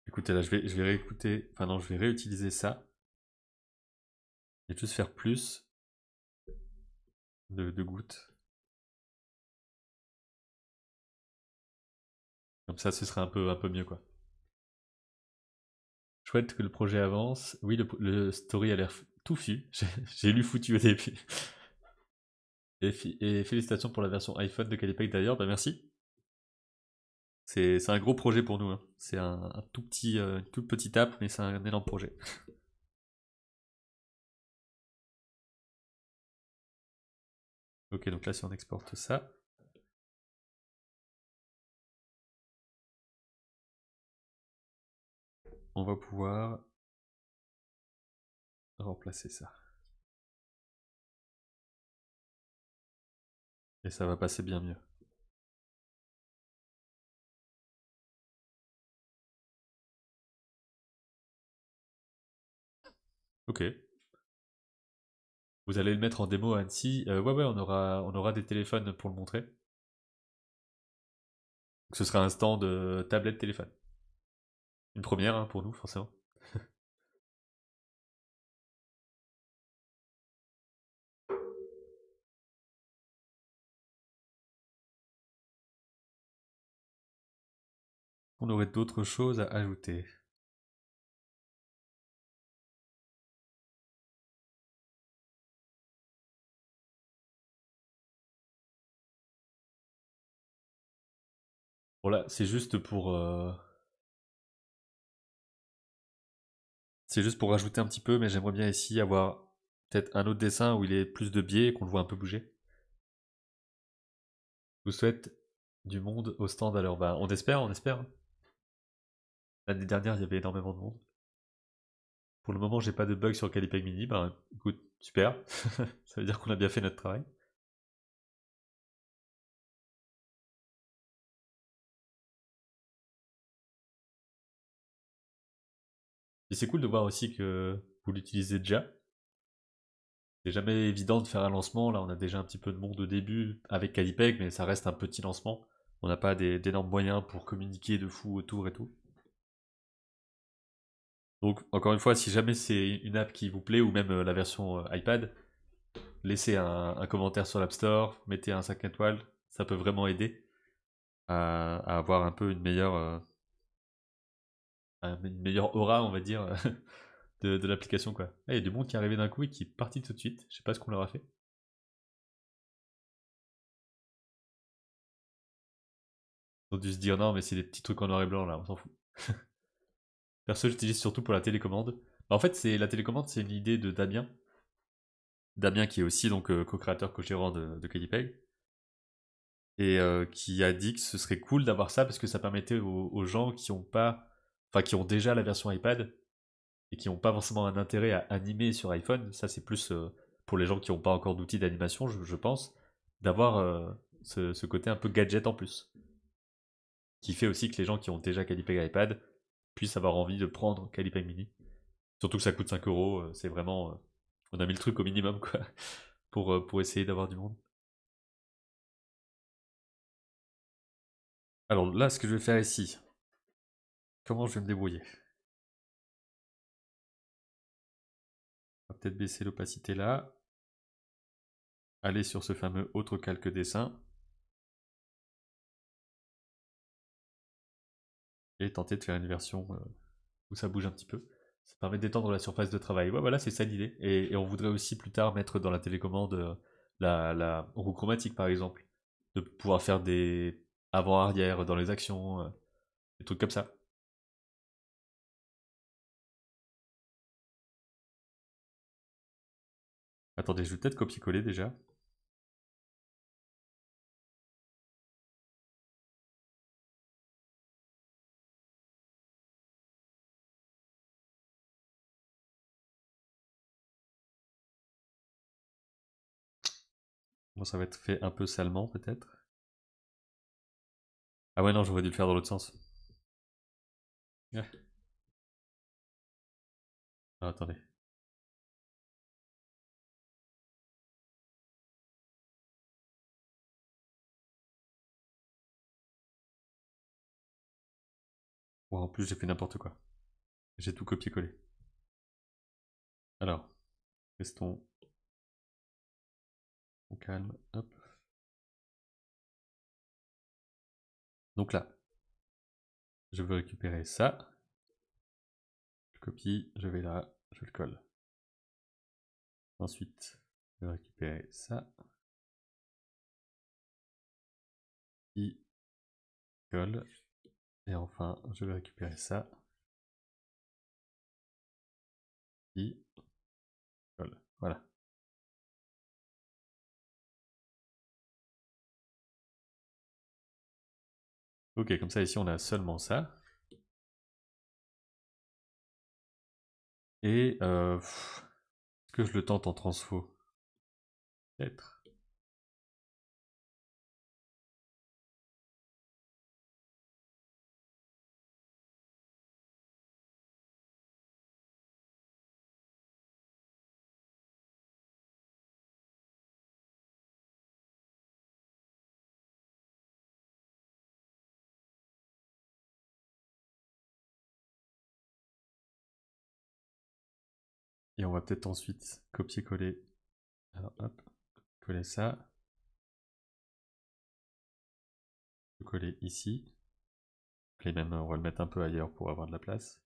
Écoutez, là, je vais réécouter. Enfin, non, je vais réutiliser ça. Et juste faire plus de gouttes. Comme ça, ce serait un peu mieux, quoi. Chouette que le projet avance. Oui, le story a l'air touffu. J'ai lu foutu au début. Et félicitations pour la version iPhone de Calipec d'ailleurs. Bah merci. C'est un gros projet pour nous, hein. C'est un tout petit, une toute petite app, mais c'est un énorme projet. Ok, donc là, si on exporte ça, on va pouvoir remplacer ça. Et ça va passer bien mieux. Ok. Vous allez le mettre en démo à Annecy. Ouais, ouais, on aura des téléphones pour le montrer. Donc, ce sera un stand tablette téléphone. Une première, hein, pour nous, forcément. On aurait d'autres choses à ajouter. Bon là, c'est juste pour... C'est juste pour rajouter un petit peu, mais j'aimerais bien ici avoir peut-être un autre dessin où il est plus de biais et qu'on le voit un peu bouger. Je vous souhaite du monde au stand à l'heure. Bah, on espère, on espère. L'année dernière, il y avait énormément de monde. Pour le moment, j'ai pas de bug sur Calipeg Mini. Bah, écoute, super. Ça veut dire qu'on a bien fait notre travail. Et c'est cool de voir aussi que vous l'utilisez déjà. C'est jamais évident de faire un lancement. Là, on a déjà un petit peu de monde au début avec Calipeg, mais ça reste un petit lancement. On n'a pas d'énormes moyens pour communiquer de fou autour et tout. Donc, encore une fois, si jamais c'est une app qui vous plaît, ou même la version iPad, laissez un commentaire sur l'App Store, mettez un 5 étoiles, ça peut vraiment aider à avoir un peu une meilleure aura, on va dire, de l'application, quoi. Ah, il y a du monde qui est arrivé d'un coup et qui est parti tout de suite. Je sais pas ce qu'on leur a fait. Ils ont dû se dire non, mais c'est des petits trucs en noir et blanc là, on s'en fout. Perso, j'utilise surtout pour la télécommande. Bah, en fait, c'est la télécommande, c'est une idée de Damien. Damien qui est aussi donc co-créateur, co-gérant de Calipeg. Et qui a dit que ce serait cool d'avoir ça parce que ça permettait aux gens qui ont pas, enfin qui ont déjà la version iPad et qui n'ont pas forcément un intérêt à animer sur iPhone. Ça, c'est plus pour les gens qui n'ont pas encore d'outils d'animation, je pense, d'avoir ce côté un peu gadget en plus, qui fait aussi que les gens qui ont déjà Calipeg iPad puissent avoir envie de prendre Calipeg Mini. Surtout que ça coûte 5 euros, c'est vraiment, on a mis le truc au minimum quoi, pour essayer d'avoir du monde. Alors là, ce que je vais faire ici, comment je vais me débrouiller? On va peut-être baisser l'opacité là. Aller sur ce fameux autre calque dessin. Et tenter de faire une version où ça bouge un petit peu. Ça permet d'étendre la surface de travail. Ouais, voilà, c'est ça l'idée. Et on voudrait aussi plus tard mettre dans la télécommande la roue chromatique par exemple. De pouvoir faire des avant-arrière dans les actions, des trucs comme ça. Attendez, je vais peut-être copier-coller déjà. Bon, ça va être fait un peu salement peut-être. Ah ouais, non, j'aurais dû le faire dans l'autre sens. Ouais. Ah, attendez. Bon, en plus, j'ai fait n'importe quoi. J'ai tout copié-collé. Alors, restons au calme. Hop. Donc là, je veux récupérer ça. Je copie, je vais là, je le colle. Ensuite, je vais récupérer ça. Qui colle. Et enfin, je vais récupérer ça. Qui colle. Voilà. Ok, comme ça ici on a seulement ça. Et est-ce que je le tente en transfo? Peut-être. Et on va peut-être ensuite copier-coller. Alors hop, coller ça. Coller ici. Et même, on va le mettre un peu ailleurs pour avoir de la place.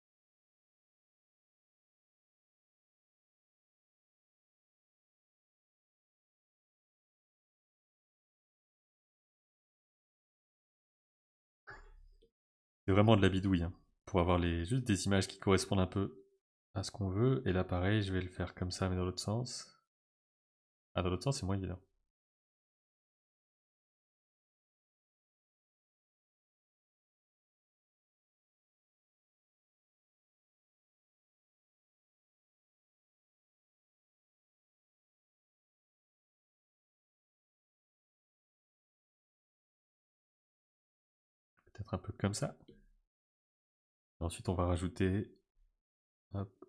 C'est vraiment de la bidouille, hein, pour avoir juste des images qui correspondent un peu à ce qu'on veut. Et là, pareil, je vais le faire comme ça, mais dans l'autre sens. Ah, dans l'autre sens, c'est moins évident. Peut-être un peu comme ça. Et ensuite, on va rajouter, hop,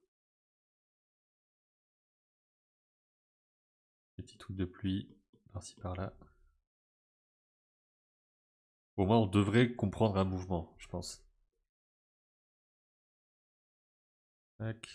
des petits trucs de pluie, par-ci par-là. Au moins, on devrait comprendre un mouvement, je pense. Tac.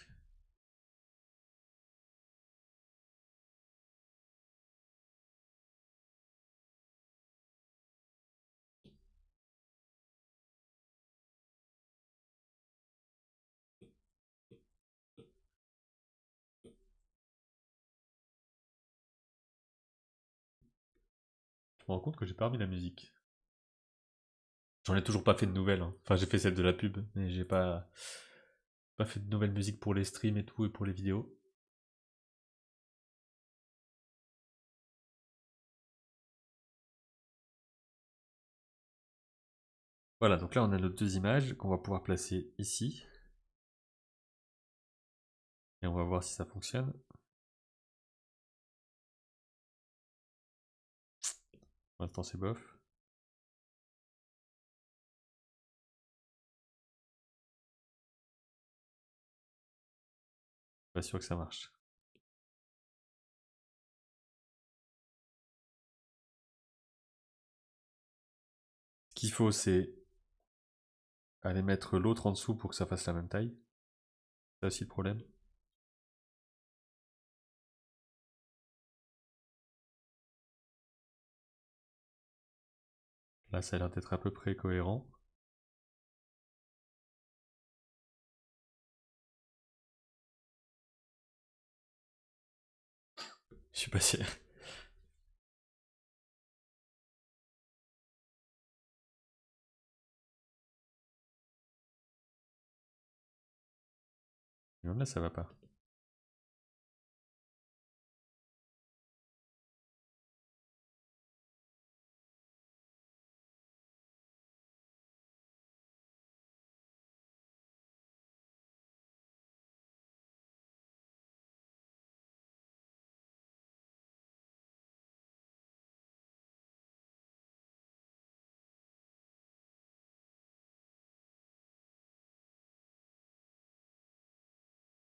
Je me rends compte que j'ai pas remis la musique. J'en ai toujours pas fait de nouvelles, hein. Enfin, j'ai fait celle de la pub, mais j'ai pas fait de nouvelles musiques pour les streams et tout, et pour les vidéos. Voilà, donc là, on a nos deux images qu'on va pouvoir placer ici. Et on va voir si ça fonctionne. Pour l'instant, c'est bof. Pas sûr que ça marche. Ce qu'il faut, c'est aller mettre l'autre en dessous pour que ça fasse la même taille. C'est aussi le problème. Là, ça a l'air d'être à peu près cohérent. Je suis pas sûr. Non, là, ça va pas.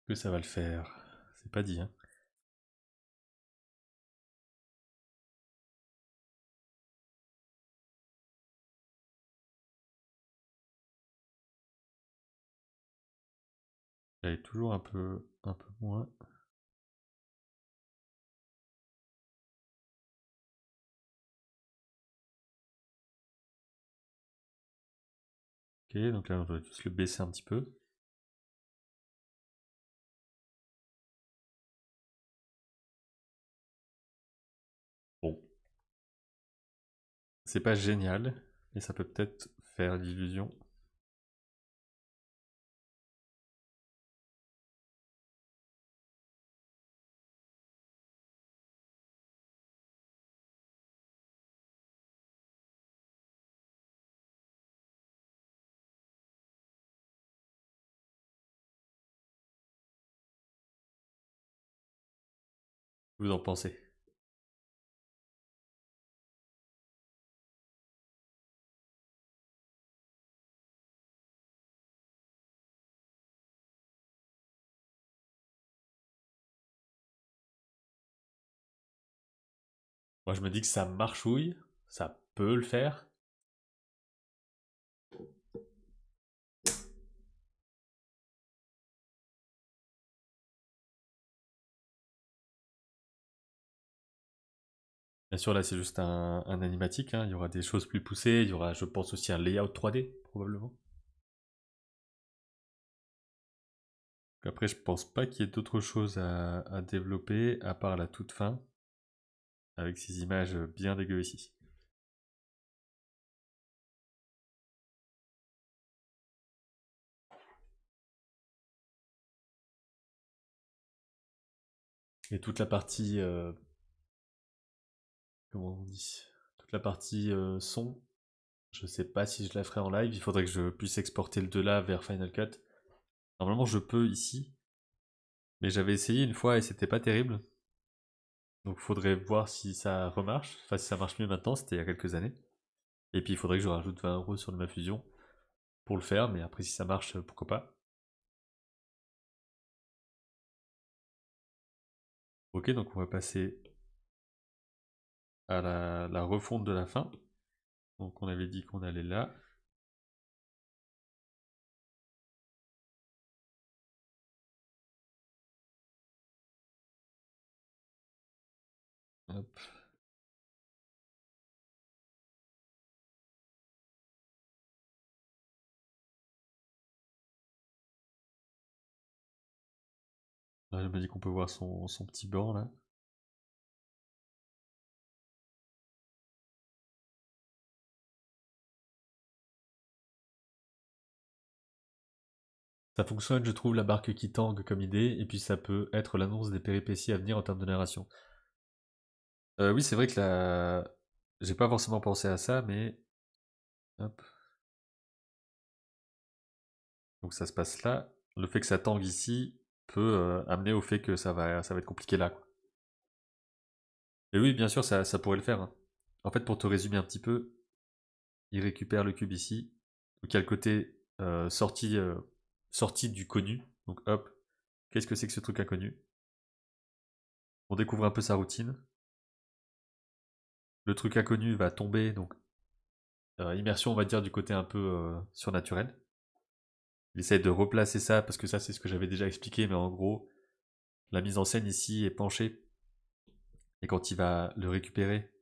Que ça va le faire. C'est pas dit, hein. Elle est toujours un peu moins. Ok, donc là, on doit juste le baisser un petit peu. Bon. C'est pas génial, mais ça peut peut-être faire l'illusion. Vous en pensez? Moi, je me dis que ça marchouille, ça peut le faire. Bien sûr, là, c'est juste un animatique, hein. Il y aura des choses plus poussées. Il y aura, je pense, aussi un layout 3D, probablement. Après, je pense pas qu'il y ait d'autres choses à développer, à part la toute fin, avec ces images bien dégueu ici. Et toute la partie, comment on dit? Toute la partie son, je sais pas si je la ferai en live, il faudrait que je puisse exporter le de là vers Final Cut. Normalement, je peux ici, mais j'avais essayé une fois et c'était pas terrible. Donc, faudrait voir si ça remarche, enfin si ça marche mieux maintenant, c'était il y a quelques années. Et puis, il faudrait que je rajoute 20 € sur ma fusion pour le faire, mais après, si ça marche, pourquoi pas. Ok, donc on va passer à la refonte de la fin. Donc, on avait dit qu'on allait là. Hop. Là, il m'a dit qu'on peut voir son petit banc là. Ça fonctionne, je trouve, la barque qui tangue comme idée, et puis ça peut être l'annonce des péripéties à venir en termes de narration. Oui, c'est vrai que la... J'ai pas forcément pensé à ça, mais... Hop. Donc ça se passe là. Le fait que ça tangue ici peut amener au fait que ça va être compliqué là, quoi. Et oui, bien sûr, ça pourrait le faire, hein. En fait, pour te résumer un petit peu, il récupère le cube ici. Donc il y a le côté sortie du connu. Donc hop, qu'est-ce que c'est que ce truc inconnu? On découvre un peu sa routine. Le truc inconnu va tomber, donc immersion, on va dire, du côté un peu surnaturel. Il essaie de replacer ça, parce que ça, c'est ce que j'avais déjà expliqué, mais en gros, la mise en scène ici est penchée. Et quand il va le récupérer,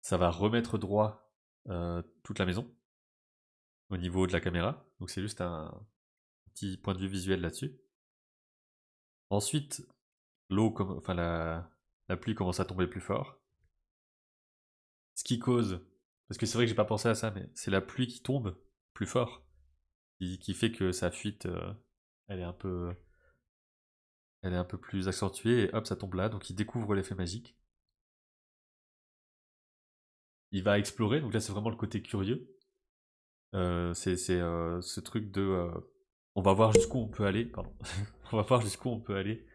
ça va remettre droit toute la maison au niveau de la caméra. Donc c'est juste un petit point de vue visuel là-dessus. Ensuite, enfin la pluie commence à tomber plus fort. Ce qui cause, parce que c'est vrai que j'ai pas pensé à ça, mais c'est la pluie qui tombe plus fort, qui fait que sa fuite, elle est un peu, elle est un peu plus accentuée, et hop, ça tombe là, donc il découvre l'effet magique. Il va explorer, donc là c'est vraiment le côté curieux. C'est ce truc de... on va voir jusqu'où on peut aller, pardon. On va voir jusqu'où on peut aller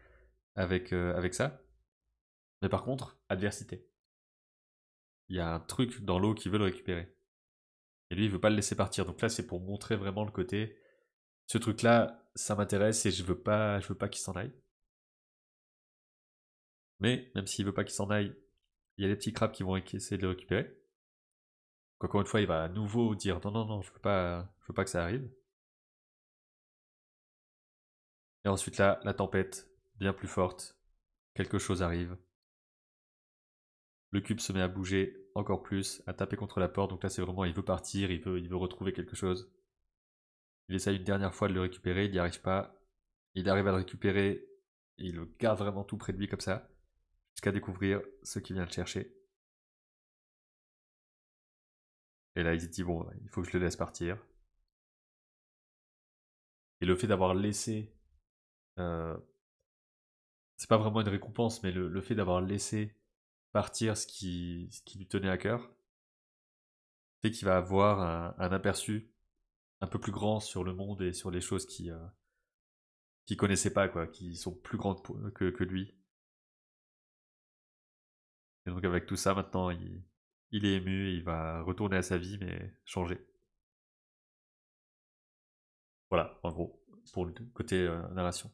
avec ça. Mais par contre, adversité. Il y a un truc dans l'eau qui veut le récupérer. Et lui, il veut pas le laisser partir. Donc là, c'est pour montrer vraiment le côté... Ce truc-là, ça m'intéresse et je veux pas qu'il s'en aille. Mais, même s'il veut pas qu'il s'en aille, il y a les petits crabes qui vont essayer de le récupérer. Donc, encore une fois, il va à nouveau dire non, non, non, je veux pas que ça arrive. Et ensuite là, la tempête, bien plus forte. Quelque chose arrive. Le cube se met à bouger encore plus, à taper contre la porte. Donc là, c'est vraiment, il veut partir, il veut retrouver quelque chose. Il essaye une dernière fois de le récupérer, il n'y arrive pas. Il arrive à le récupérer, et il le garde vraiment tout près de lui comme ça, jusqu'à découvrir ce qu'il vient de chercher. Et là, il se dit, bon, il faut que je le laisse partir. Et le fait d'avoir laissé, euh, c'est pas vraiment une récompense, mais le fait d'avoir laissé partir ce qui lui tenait à cœur, fait qu'il va avoir un aperçu un peu plus grand sur le monde et sur les choses qui connaissait pas, quoi, qui sont plus grandes que lui. Et donc avec tout ça, maintenant, il est ému, il va retourner à sa vie, mais changer. Voilà, en gros, pour le côté narration.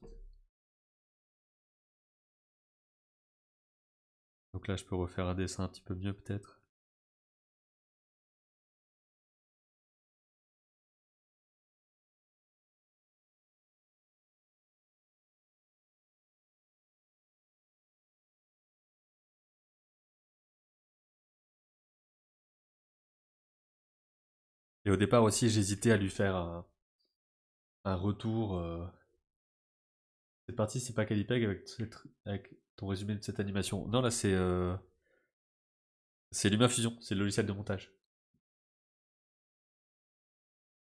Donc là, je peux refaire un dessin un petit peu mieux, peut-être. Et au départ aussi, j'hésitais à lui faire un retour Cette partie, c'est pas Calipeg avec ton résumé de cette animation. Non, là, c'est LumaFusion, c'est le logiciel de montage.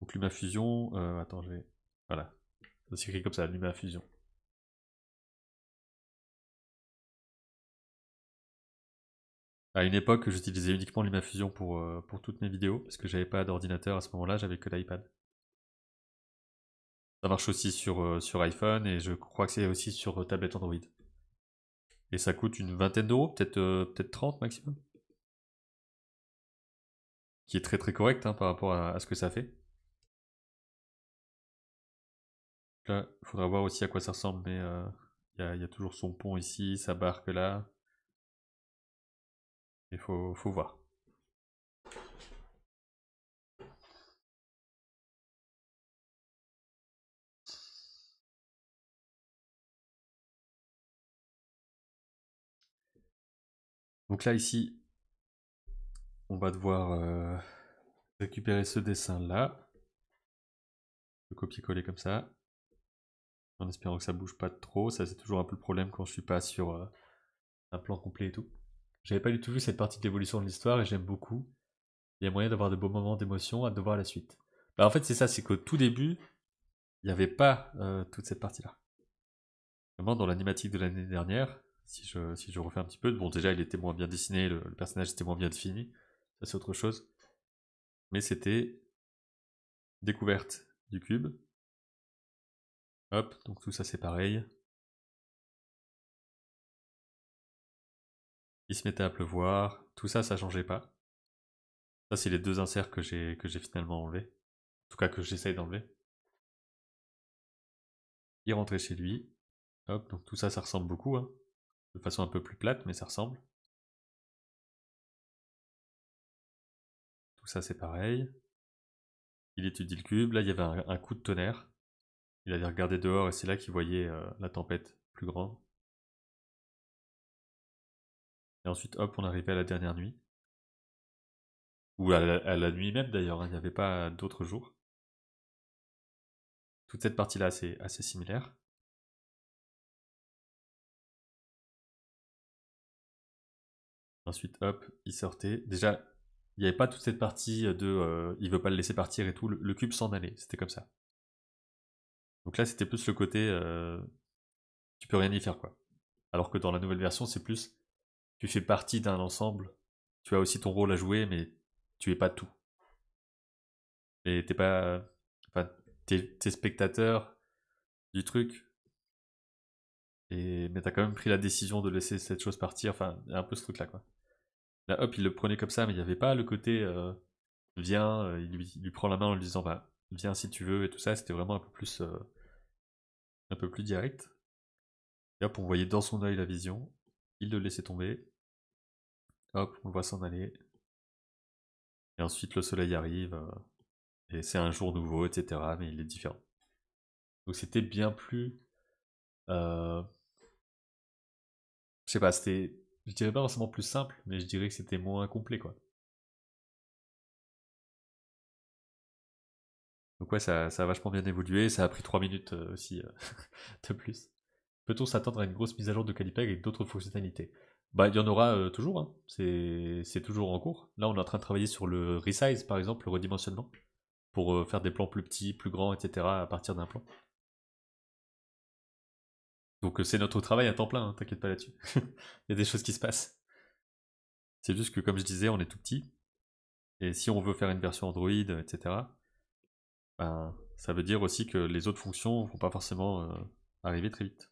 Donc LumaFusion, attends, je vais. Voilà. Ça s'écrit comme ça, LumaFusion. À une époque, j'utilisais uniquement LumaFusion pour toutes mes vidéos, parce que j'avais pas d'ordinateur à ce moment-là, j'avais que l'iPad. Ça marche aussi sur iPhone, et je crois que c'est aussi sur tablette Android. Et ça coûte une vingtaine d'euros, peut-être 30 maximum. Qui est très très correct hein, par rapport à ce que ça fait. Là, il faudra voir aussi à quoi ça ressemble, mais il y a toujours son pont ici, sa barque là. Il faut voir. Donc là, ici, on va devoir récupérer ce dessin-là. Le copier-coller comme ça. En espérant que ça bouge pas trop. Ça, c'est toujours un peu le problème quand je suis pas sur un plan complet et tout. J'avais pas du tout vu cette partie de l'évolution de l'histoire et j'aime beaucoup. Il y a moyen d'avoir de beaux moments d'émotion, hâte de voir la suite. Bah, en fait, c'est ça, c'est qu'au tout début, il n'y avait pas toute cette partie-là. Vraiment, dans l'animatique de l'année dernière, si je refais un petit peu, bon, déjà, il était moins bien dessiné, le personnage était moins bien défini, ça c'est autre chose. Mais c'était découverte du cube. Hop, donc tout ça c'est pareil. Il se mettait à pleuvoir, tout ça, ça changeait pas. Ça, c'est les deux inserts que j'ai finalement enlevés. En tout cas, que j'essaye d'enlever. Il rentrait chez lui. Hop, donc tout ça, ça ressemble beaucoup, hein. De façon un peu plus plate, mais ça ressemble. Tout ça, c'est pareil. Il étudie le cube. Là, il y avait un coup de tonnerre. Il avait regardé dehors et c'est là qu'il voyait la tempête plus grande. Et ensuite, hop, on arrivait à la dernière nuit. Ou à la nuit même d'ailleurs, hein, il n'y avait pas d'autres jours. Toute cette partie-là, c'est assez similaire. Ensuite, hop, il sortait. Déjà, il n'y avait pas toute cette partie de il veut pas le laisser partir et tout. Le cube s'en allait, c'était comme ça. Donc là, c'était plus le côté tu peux rien y faire quoi. Alors que dans la nouvelle version, c'est plus tu fais partie d'un ensemble. Tu as aussi ton rôle à jouer, mais tu es pas tout. Et t'es pas. Enfin, t'es spectateur du truc. Mais t'as quand même pris la décision de laisser cette chose partir. Enfin, il y a un peu ce truc-là, quoi. Là, hop, il le prenait comme ça, mais il n'y avait pas le côté viens, il lui prend la main en lui disant bah, viens si tu veux et tout ça. C'était vraiment un peu plus direct. Et hop, on voyait dans son œil la vision. Il le laissait tomber. Hop, on le voit s'en aller. Et ensuite, le soleil arrive. Et c'est un jour nouveau, etc. Mais il est différent. Donc c'était bien plus. Je sais pas, c'était. Je dirais pas forcément plus simple, mais je dirais que c'était moins complet, quoi. Donc ouais, ça a vachement bien évolué, ça a pris 3 minutes aussi de plus. Peut-on s'attendre à une grosse mise à jour de Calipeg avec d'autres fonctionnalités? Bah il y en aura toujours, hein. C'est toujours en cours. Là on est en train de travailler sur le resize par exemple, le redimensionnement, pour faire des plans plus petits, plus grands, etc. à partir d'un plan. Donc c'est notre travail à temps plein, hein, t'inquiète pas là-dessus. Il y a des choses qui se passent. C'est juste que comme je disais, on est tout petit, et si on veut faire une version Android, etc., ben, ça veut dire aussi que les autres fonctions vont pas forcément arriver très vite.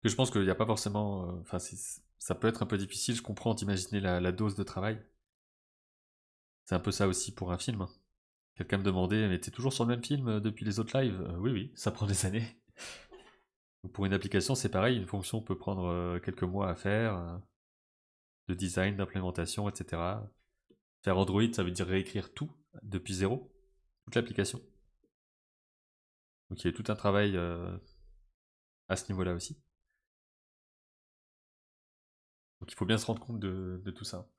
Que je pense qu'il n'y a pas forcément. Enfin, ça peut être un peu difficile, je comprends d'imaginer la dose de travail. C'est un peu ça aussi pour un film, hein. Quelqu'un me demandait, mais t'es toujours sur le même film depuis les autres lives? Oui, oui, ça prend des années. Donc pour une application, c'est pareil, une fonction peut prendre quelques mois à faire, de design, d'implémentation, etc. Faire Android, ça veut dire réécrire tout depuis zéro, toute l'application. Donc il y a tout un travail à ce niveau-là aussi. Donc il faut bien se rendre compte de tout ça.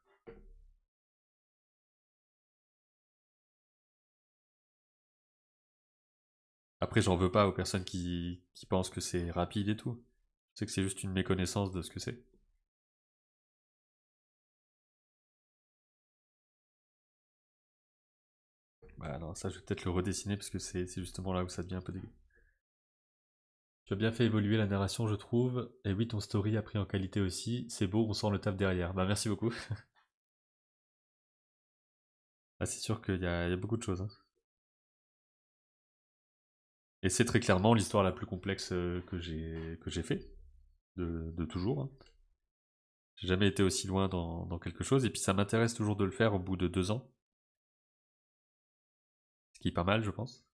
Après, j'en veux pas aux personnes qui pensent que c'est rapide et tout. Je sais que c'est juste une méconnaissance de ce que c'est. Bah non, ça je vais peut-être le redessiner parce que c'est justement là où ça devient un peu dégueu. Tu as bien fait évoluer la narration, je trouve. Et oui, ton story a pris en qualité aussi. C'est beau, on sent le taf derrière. Bah merci beaucoup. Ah, c'est sûr qu'il y a beaucoup de choses, hein. Et c'est très clairement l'histoire la plus complexe que j'ai fait, de toujours, hein. J'ai jamais été aussi loin dans quelque chose, et puis ça m'intéresse toujours de le faire au bout de 2 ans, ce qui est pas mal, je pense.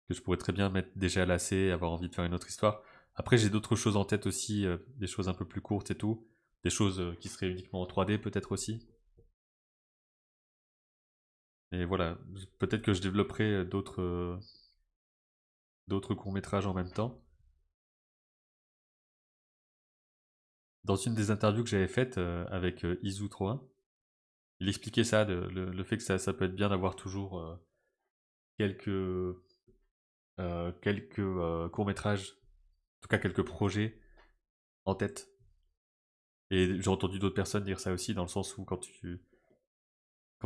Que je pourrais très bien mettre déjà lassé, et avoir envie de faire une autre histoire. Après, j'ai d'autres choses en tête aussi, des choses un peu plus courtes et tout, des choses qui seraient uniquement en 3D peut-être aussi. Et voilà, peut-être que je développerai d'autres courts-métrages en même temps. Dans une des interviews que j'avais faites avec Izu31, il expliquait ça, le fait que ça peut être bien d'avoir toujours quelques, quelques courts-métrages, en tout cas quelques projets en tête. Et j'ai entendu d'autres personnes dire ça aussi, dans le sens où quand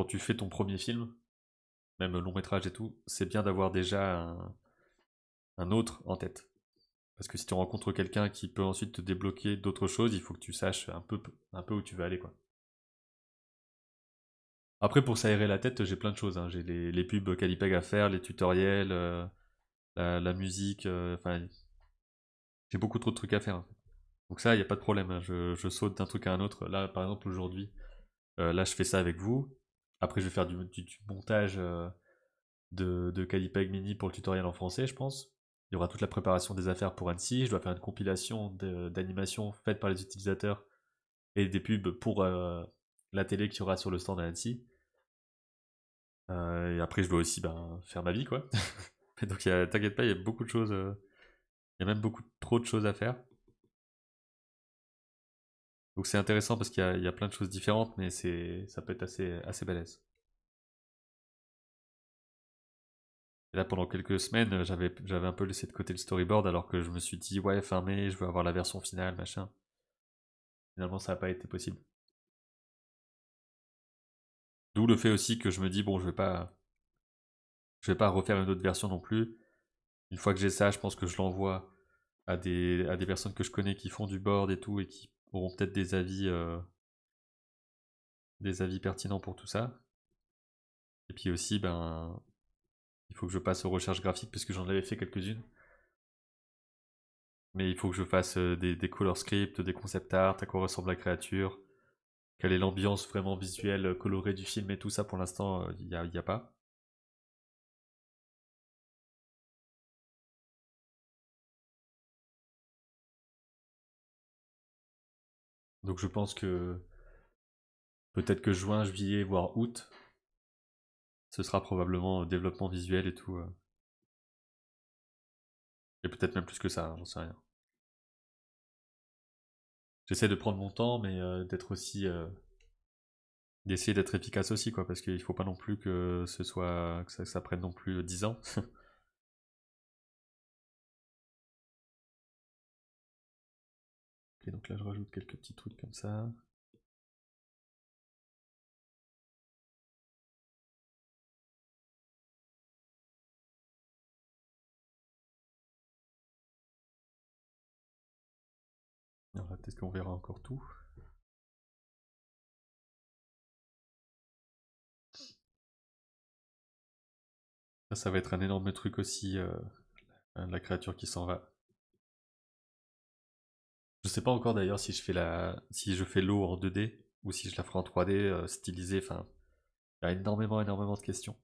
tu fais ton premier film, même long-métrage et tout, c'est bien d'avoir déjà un autre en tête. Parce que si tu rencontres quelqu'un qui peut ensuite te débloquer d'autres choses, il faut que tu saches un peu où tu vas aller, quoi. Après, pour s'aérer la tête, j'ai plein de choses, hein. J'ai les pubs Calipeg à faire, les tutoriels, la musique, enfin, j'ai beaucoup trop de trucs à faire, hein. Donc ça, il n'y a pas de problème, hein. Je saute d'un truc à un autre. Là, par exemple, aujourd'hui, là, je fais ça avec vous. Après, je vais faire du montage de Calipeg Mini pour le tutoriel en français, je pense. Il y aura toute la préparation des affaires pour Annecy. Je dois faire une compilation d'animations faites par les utilisateurs et des pubs pour la télé qu'il y aura sur le stand à Annecy. Et après, je dois aussi faire ma vie, quoi. Et donc, t'inquiète pas, il y a beaucoup de choses. Il y a même beaucoup trop de choses à faire. Donc, c'est intéressant parce qu'il y a plein de choses différentes, mais ça peut être assez balèze. Et là, pendant quelques semaines, j'avais un peu laissé de côté le storyboard alors que je me suis dit, ouais, fin mai, je veux avoir la version finale, machin. Finalement, ça n'a pas été possible. D'où le fait aussi que je me dis, bon, je vais pas refaire une autre version non plus. Une fois que j'ai ça, je pense que je l'envoie à des personnes que je connais qui font du board et tout et qui auront peut-être des avis pertinents pour tout ça. Et puis aussi, il faut que je passe aux recherches graphiques puisque j'en avais fait quelques-unes. Mais il faut que je fasse des color scripts, des concept art, à quoi ressemble la créature, quelle est l'ambiance vraiment visuelle, colorée du film et tout ça. Pour l'instant, il y a pas. Donc je pense que peut-être que juin, juillet, voire août, ce sera probablement développement visuel et tout. Et peut-être même plus que ça, hein, j'en sais rien. J'essaie de prendre mon temps, mais d'essayer d'être efficace aussi, quoi, parce qu'il faut pas non plus que ça prenne non plus 10 ans. Et donc là, je rajoute quelques petits trucs comme ça. Alors là, peut-être qu'on verra encore tout. Ça va être un énorme truc aussi, la créature qui s'en va. Je sais pas encore d'ailleurs si je fais l'eau en 2D ou si je la ferai en 3D, stylisée. Enfin, il y a énormément, énormément de questions.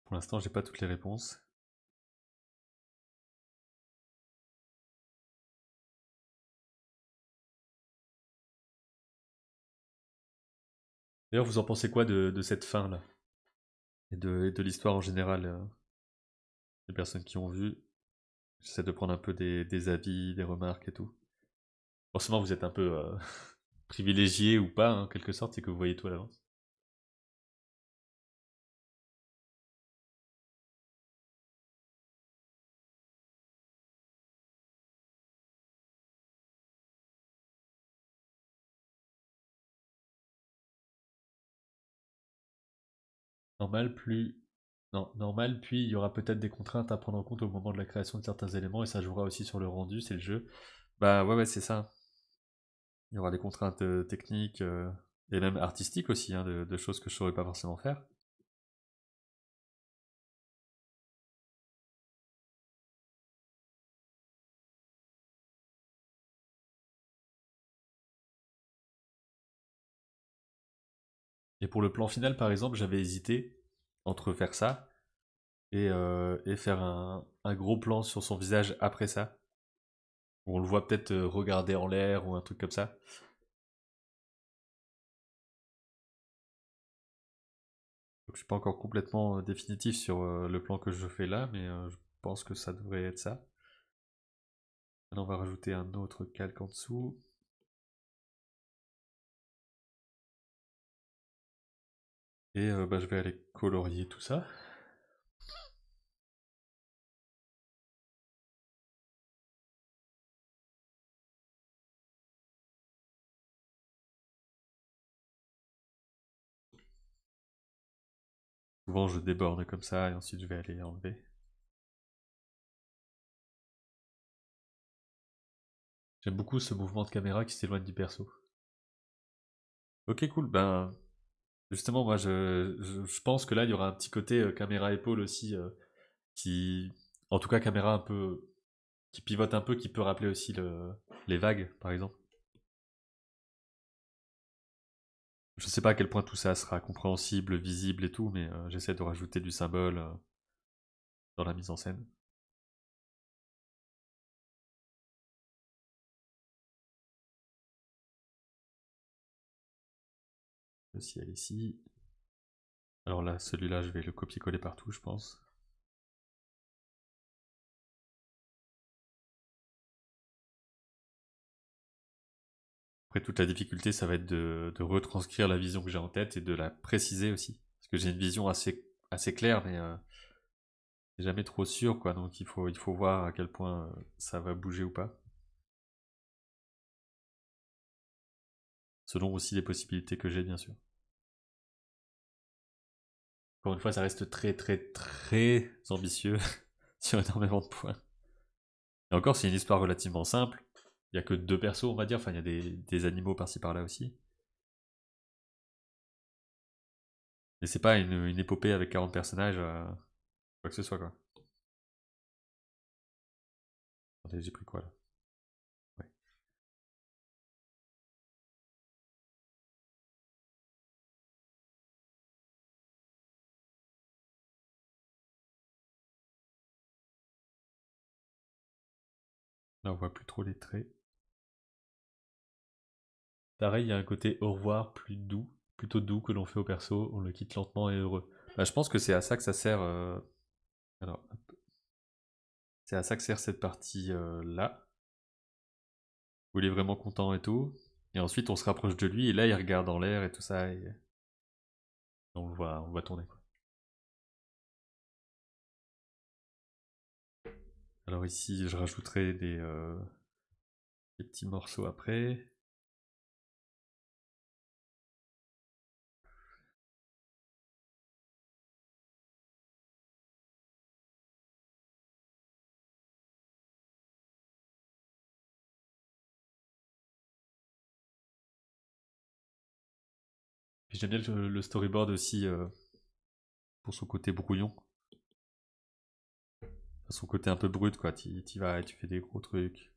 Pour l'instant, j'ai pas toutes les réponses. D'ailleurs, vous en pensez quoi de cette fin-là? Et de l'histoire en général, des personnes qui ont vu? J'essaie de prendre un peu des avis, des remarques et tout. Forcément, vous êtes un peu privilégié ou pas, hein, en quelque sorte, c'est que vous voyez tout à l'avance. Normal, plus... Non, normal, puis il y aura peut-être des contraintes à prendre en compte au moment de la création de certains éléments, et ça jouera aussi sur le rendu, c'est le jeu. Bah ouais, ouais, c'est ça. Il y aura des contraintes techniques, et même artistiques aussi, hein, de choses que je saurais pas forcément faire. Et pour le plan final, par exemple, j'avais hésité entre faire ça et faire un gros plan sur son visage après ça, où on le voit peut-être regarder en l'air ou un truc comme ça. Donc, je suis pas encore complètement définitif sur le plan que je fais là, mais je pense que ça devrait être ça. Maintenant, on va rajouter un autre calque en dessous. Et bah, je vais aller colorier tout ça. Souvent, je déborde comme ça et ensuite je vais aller enlever. J'aime beaucoup ce mouvement de caméra qui s'éloigne du perso. Ok, cool. Ben, justement, moi, je pense que là, il y aura un petit côté caméra épaule aussi, qui, en tout cas, caméra un peu, qui pivote un peu, qui peut rappeler aussi les vagues, par exemple. Je sais pas à quel point tout ça sera compréhensible, visible et tout, mais j'essaie de rajouter du symbole dans la mise en scène. Le ciel ici. Alors là, celui-là, je vais le copier-coller partout, je pense. Après, toute la difficulté, ça va être de retranscrire la vision que j'ai en tête et de la préciser aussi. Parce que j'ai une vision assez claire, mais c'est jamais trop sûr, quoi. Donc il faut voir à quel point ça va bouger ou pas. Selon aussi les possibilités que j'ai, bien sûr. Encore une fois, ça reste très, très, très ambitieux sur énormément de points. Et encore, c'est une histoire relativement simple. Il y a que deux persos, on va dire. Enfin, il y a des animaux par-ci par-là aussi. Mais c'est pas une épopée avec 40 personnages, quoi que ce soit, quoi. Attendez, j'ai pris quoi là? Ouais. Là, on voit plus trop les traits. Pareil, il y a un côté au revoir plus doux, plutôt doux que l'on fait au perso. On le quitte lentement et heureux. Bah, je pense que c'est à ça que ça sert. Alors, c'est à ça que sert cette partie là, où il est vraiment content et tout. Et ensuite, on se rapproche de lui et là, il regarde en l'air et tout ça et on le voit tourner, quoi. Alors ici, je rajouterai des petits morceaux après. Puis j'aime bien le storyboard aussi pour son côté brouillon, son côté un peu brut, quoi. T'y vas et tu fais des gros trucs.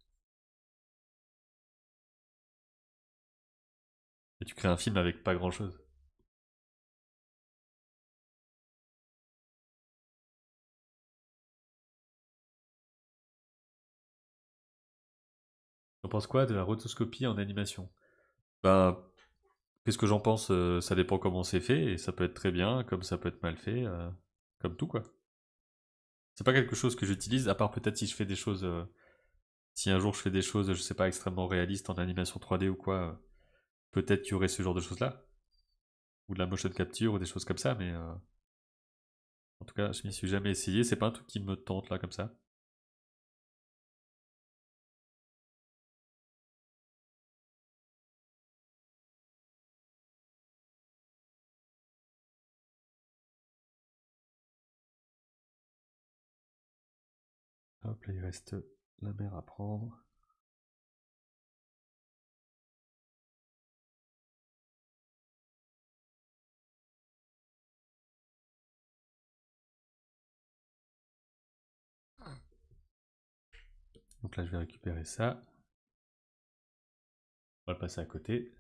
Et tu crées un film avec pas grand chose. T'en penses quoi de la rotoscopie en animation? Ben, Qu'est-ce que j'en pense? Ça dépend comment c'est fait, et ça peut être très bien, comme ça peut être mal fait, comme tout quoi. C'est pas quelque chose que j'utilise, à part peut-être si je fais des choses. Si un jour je fais des choses, je sais pas, extrêmement réalistes en animation 3D ou quoi, peut-être qu'il y aurait ce genre de choses-là. Ou de la motion capture ou des choses comme ça, mais en tout cas, je m'y suis jamais essayé, c'est pas un truc qui me tente là comme ça. Hop, là il reste la mer à prendre. Donc là je vais récupérer ça. On va le passer à côté.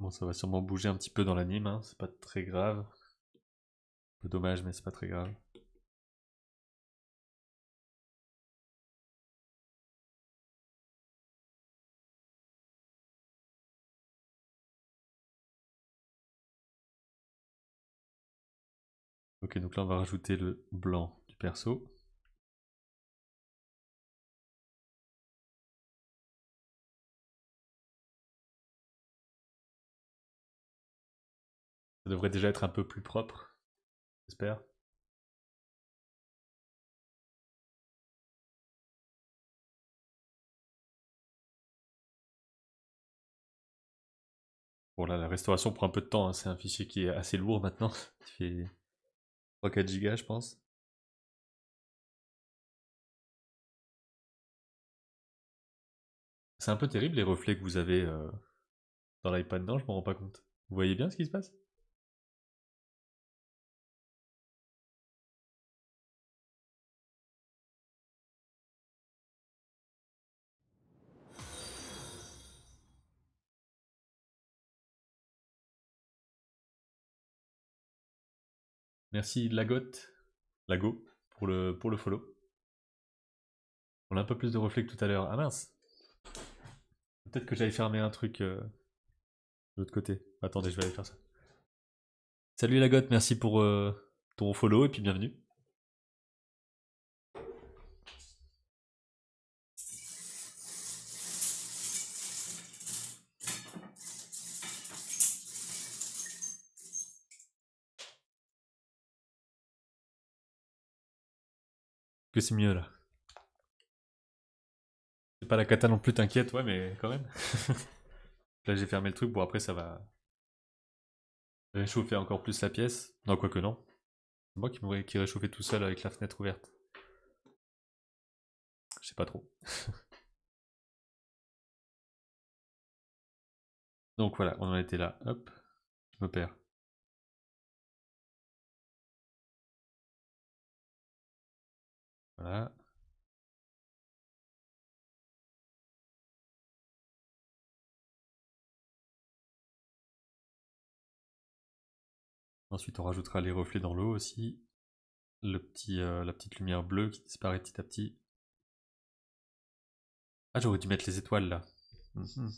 Bon, ça va sûrement bouger un petit peu dans l'anime, hein, c'est pas très grave. Un peu dommage, mais c'est pas très grave. Ok, donc là on va rajouter le blanc du perso. Ça devrait déjà être un peu plus propre, j'espère. Bon là, la restauration prend un peu de temps, hein, c'est un fichier qui est assez lourd maintenant, qui fait 3-4 gigas je pense. C'est un peu terrible les reflets que vous avez dans l'iPad, non, je m'en rends pas compte. Vous voyez bien ce qui se passe? Merci Lago, pour le follow. On a un peu plus de reflets que tout à l'heure. Ah mince, peut-être que j'avais fermé un truc de l'autre côté. Attendez, je vais aller faire ça. Salut Lagotte, merci pour ton follow et puis bienvenue. Que c'est mieux là. C'est pas la cata non plus, t'inquiète, ouais, mais quand même. Là j'ai fermé le truc, bon après ça va réchauffer encore plus la pièce. Non, quoique non. C'est moi qui réchauffais tout seul avec la fenêtre ouverte. Je sais pas trop. Donc voilà, on en était là. Hop, je me perds. Voilà. Ensuite on rajoutera les reflets dans l'eau aussi. La petite lumière bleue qui disparaît petit à petit. Ah, j'aurais dû mettre les étoiles là. Mhm.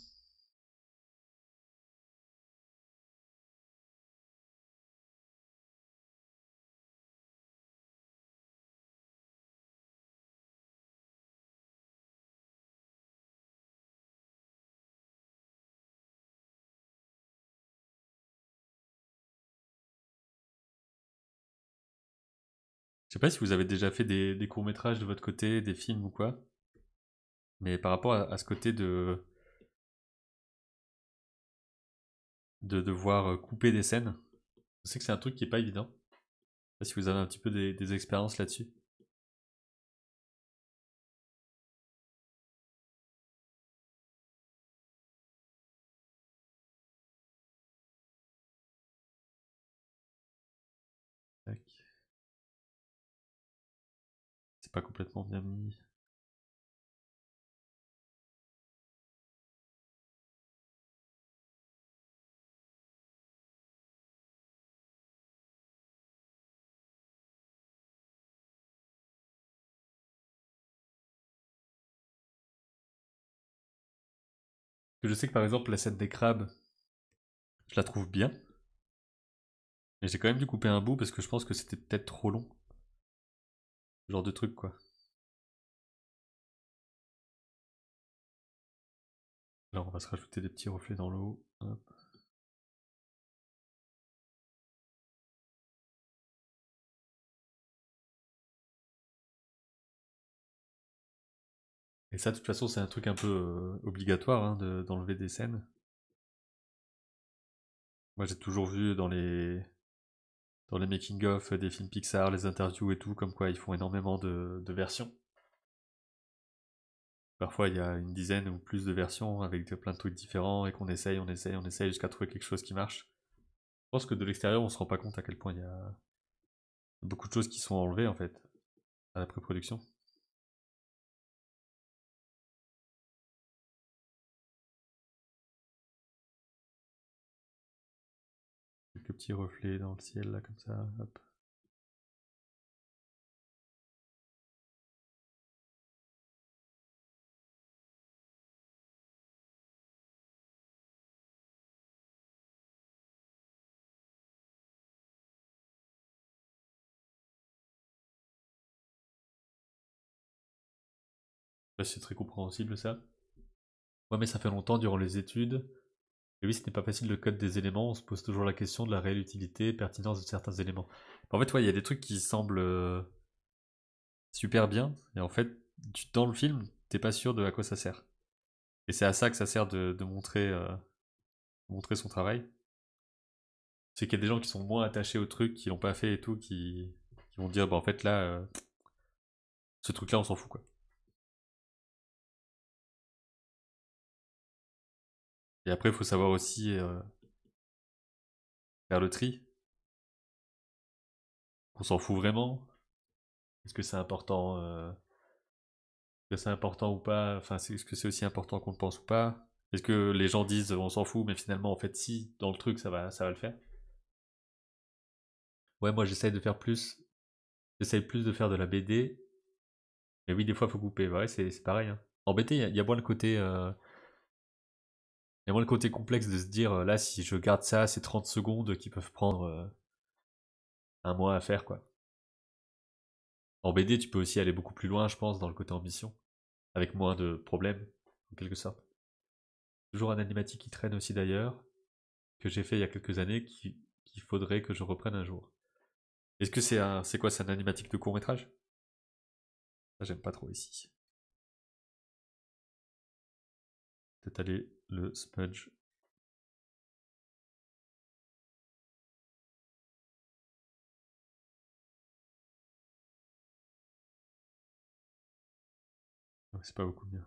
Je sais pas si vous avez déjà fait des courts-métrages de votre côté, des films ou quoi, mais par rapport à ce côté de devoir couper des scènes, je sais que c'est un truc qui est pas évident. Je sais pas si vous avez un petit peu des expériences là-dessus. Tac. c'est pas complètement bien mis. Je sais que par exemple la scène des crabes, je la trouve bien, mais j'ai quand même dû couper un bout parce que je pense que c'était peut-être trop long. Ce genre de truc quoi. Alors on va se rajouter des petits reflets dans l'eau. Hop. Et ça de toute façon c'est un truc un peu obligatoire hein, d'enlever des scènes. Moi j'ai toujours vu dans les making-of des films Pixar, les interviews et tout, comme quoi ils font énormément de versions. Parfois il y a une dizaine ou plus de versions avec plein de trucs différents et qu'on essaye, on essaye jusqu'à trouver quelque chose qui marche. Je pense que de l'extérieur on se rend pas compte à quel point il y a beaucoup de choses qui sont enlevées en fait à la pré-production. Quelques petits reflets dans le ciel là comme ça. Hop. Là, c'est très compréhensible ça. Ouais mais ça fait longtemps durant les études. Et oui, ce n'est pas facile le code des éléments, on se pose toujours la question de la réelle utilité et pertinence de certains éléments. En fait, ouais, il y a des trucs qui semblent super bien, et en fait, dans le film, t'es pas sûr de à quoi ça sert. Et c'est à ça que ça sert de montrer son travail. C'est qu'il y a des gens qui sont moins attachés au truc, qui l'ont pas fait et tout, qui vont dire, bah en fait là, ce truc-là, on s'en fout quoi. Et après, il faut savoir aussi faire le tri. On s'en fout vraiment. Est-ce que c'est important que c'est important ou pas, enfin, est-ce que c'est aussi important qu'on le pense ou pas? Est-ce que les gens disent on s'en fout, mais finalement, en fait, si, dans le truc, ça va le faire? Ouais, moi, j'essaye plus de faire de la BD, mais oui, des fois, faut couper. Ouais, c'est pareil, hein. En BD, il y a moins le côté, il y a moins le côté complexe de se dire, là, si je garde ça, c'est 30 secondes qui peuvent prendre un mois à faire, quoi. En BD, tu peux aussi aller beaucoup plus loin, je pense, dans le côté ambition, avec moins de problèmes, en quelque sorte. Toujours un animatique qui traîne aussi d'ailleurs, que j'ai fait il y a quelques années, qu'il faudrait que je reprenne un jour. Est-ce que c'est quoi, c'est un animatique de court métrage? Ça, j'aime pas trop ici. Peut-être aller le smudge. Ouais, c'est pas beaucoup mieux.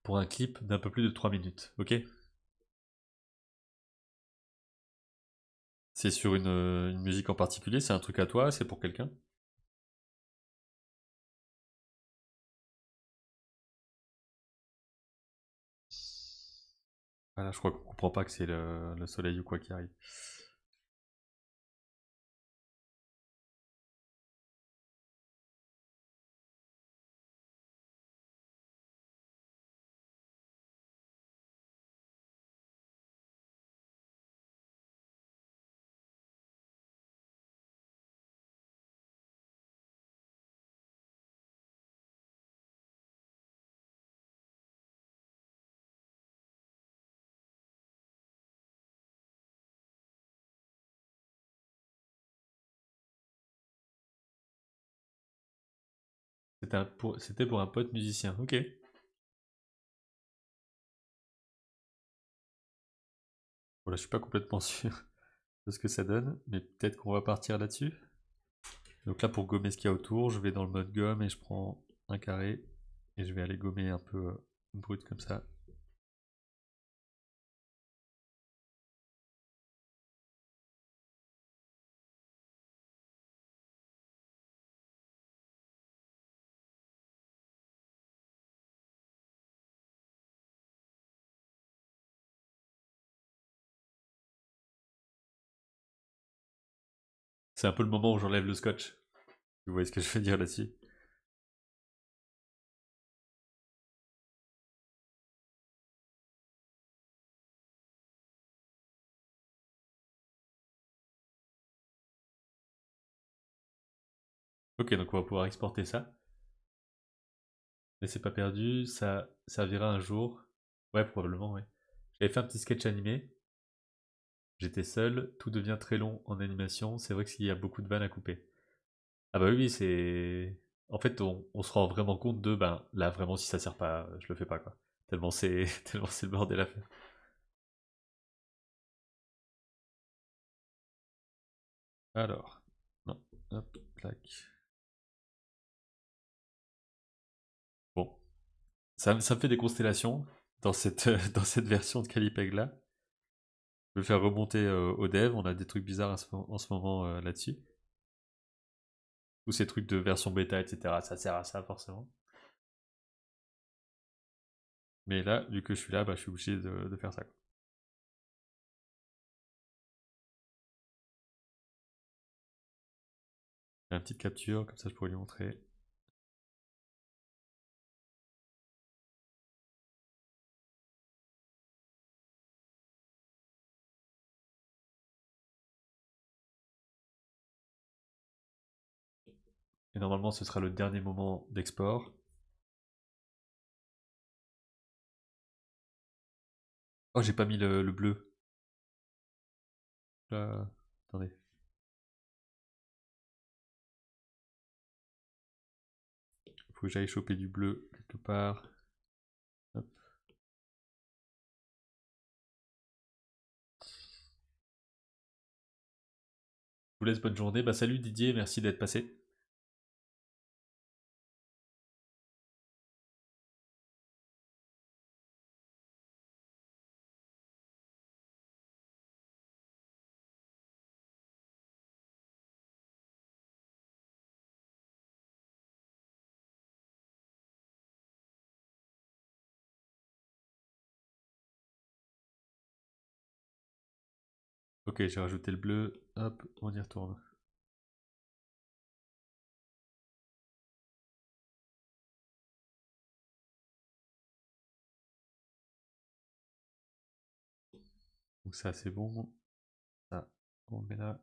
Pour un clip d'un peu plus de 3 minutes, ok? C'est sur une musique en particulier, c'est un truc à toi, c'est pour quelqu'un? Voilà, je crois qu'on comprend pas que c'est le soleil ou quoi qui arrive. C'était pour un pote musicien, ok. Voilà, je suis pas complètement sûr de ce que ça donne, mais peut-être qu'on va partir là-dessus. Donc là, pour gommer ce qu'il y a autour, je vais dans le mode gomme et je prends un carré et je vais aller gommer un peu brut comme ça. C'est un peu le moment où j'enlève le scotch. Vous voyez ce que je veux dire là-dessus? Ok, donc on va pouvoir exporter ça. Mais c'est pas perdu, ça servira un jour. Ouais, probablement, ouais. J'avais fait un petit sketch animé. J'étais seul, tout devient très long en animation. C'est vrai qu'il y a beaucoup de vannes à couper. Ah bah oui, oui, c'est. En fait, on se rend vraiment compte de, ben là vraiment, si ça sert pas, je le fais pas quoi. Tellement c'est, tellement c'est le bordel à faire. Alors, non, hop, clac. Bon, ça me fait des constellations dans cette, dans cette version de Calipeg là. Je vais le faire remonter au dev. On a des trucs bizarres en ce moment là-dessus. Tous ces trucs de version bêta, etc. Ça sert à ça forcément. Mais là, vu que je suis là, bah, je suis obligé de faire ça, quoi. Une petite capture, comme ça je pourrais lui montrer. Et normalement, ce sera le dernier moment d'export. Oh, j'ai pas mis le bleu. Là, attendez. Faut que j'aille choper du bleu quelque part. Hop. Je vous laisse bonne journée. Bah salut Didier, merci d'être passé. Ok, j'ai rajouté le bleu. Hop, on y retourne. Donc ça c'est bon. Ça, on le met là.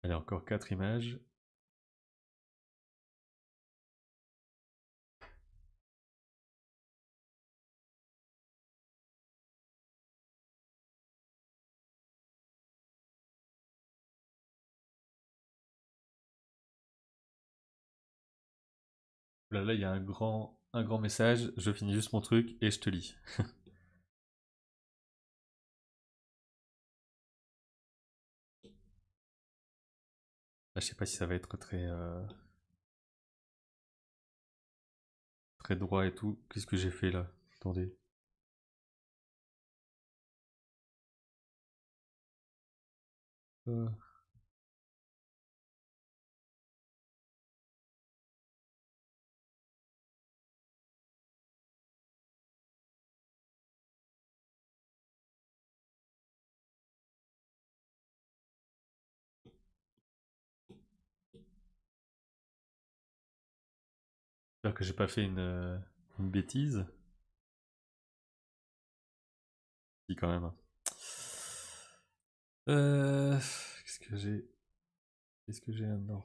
Allez, encore 4 images. Là, il y a un grand message. Je finis juste mon truc et je te lis. Là, je sais pas si ça va être très droit et tout. Qu'est-ce que j'ai fait là? Attendez. Euh, J'espère que j'ai pas fait une bêtise. Si, quand même. Qu'est-ce que j'ai... Qu'est-ce que j'ai là-dedans?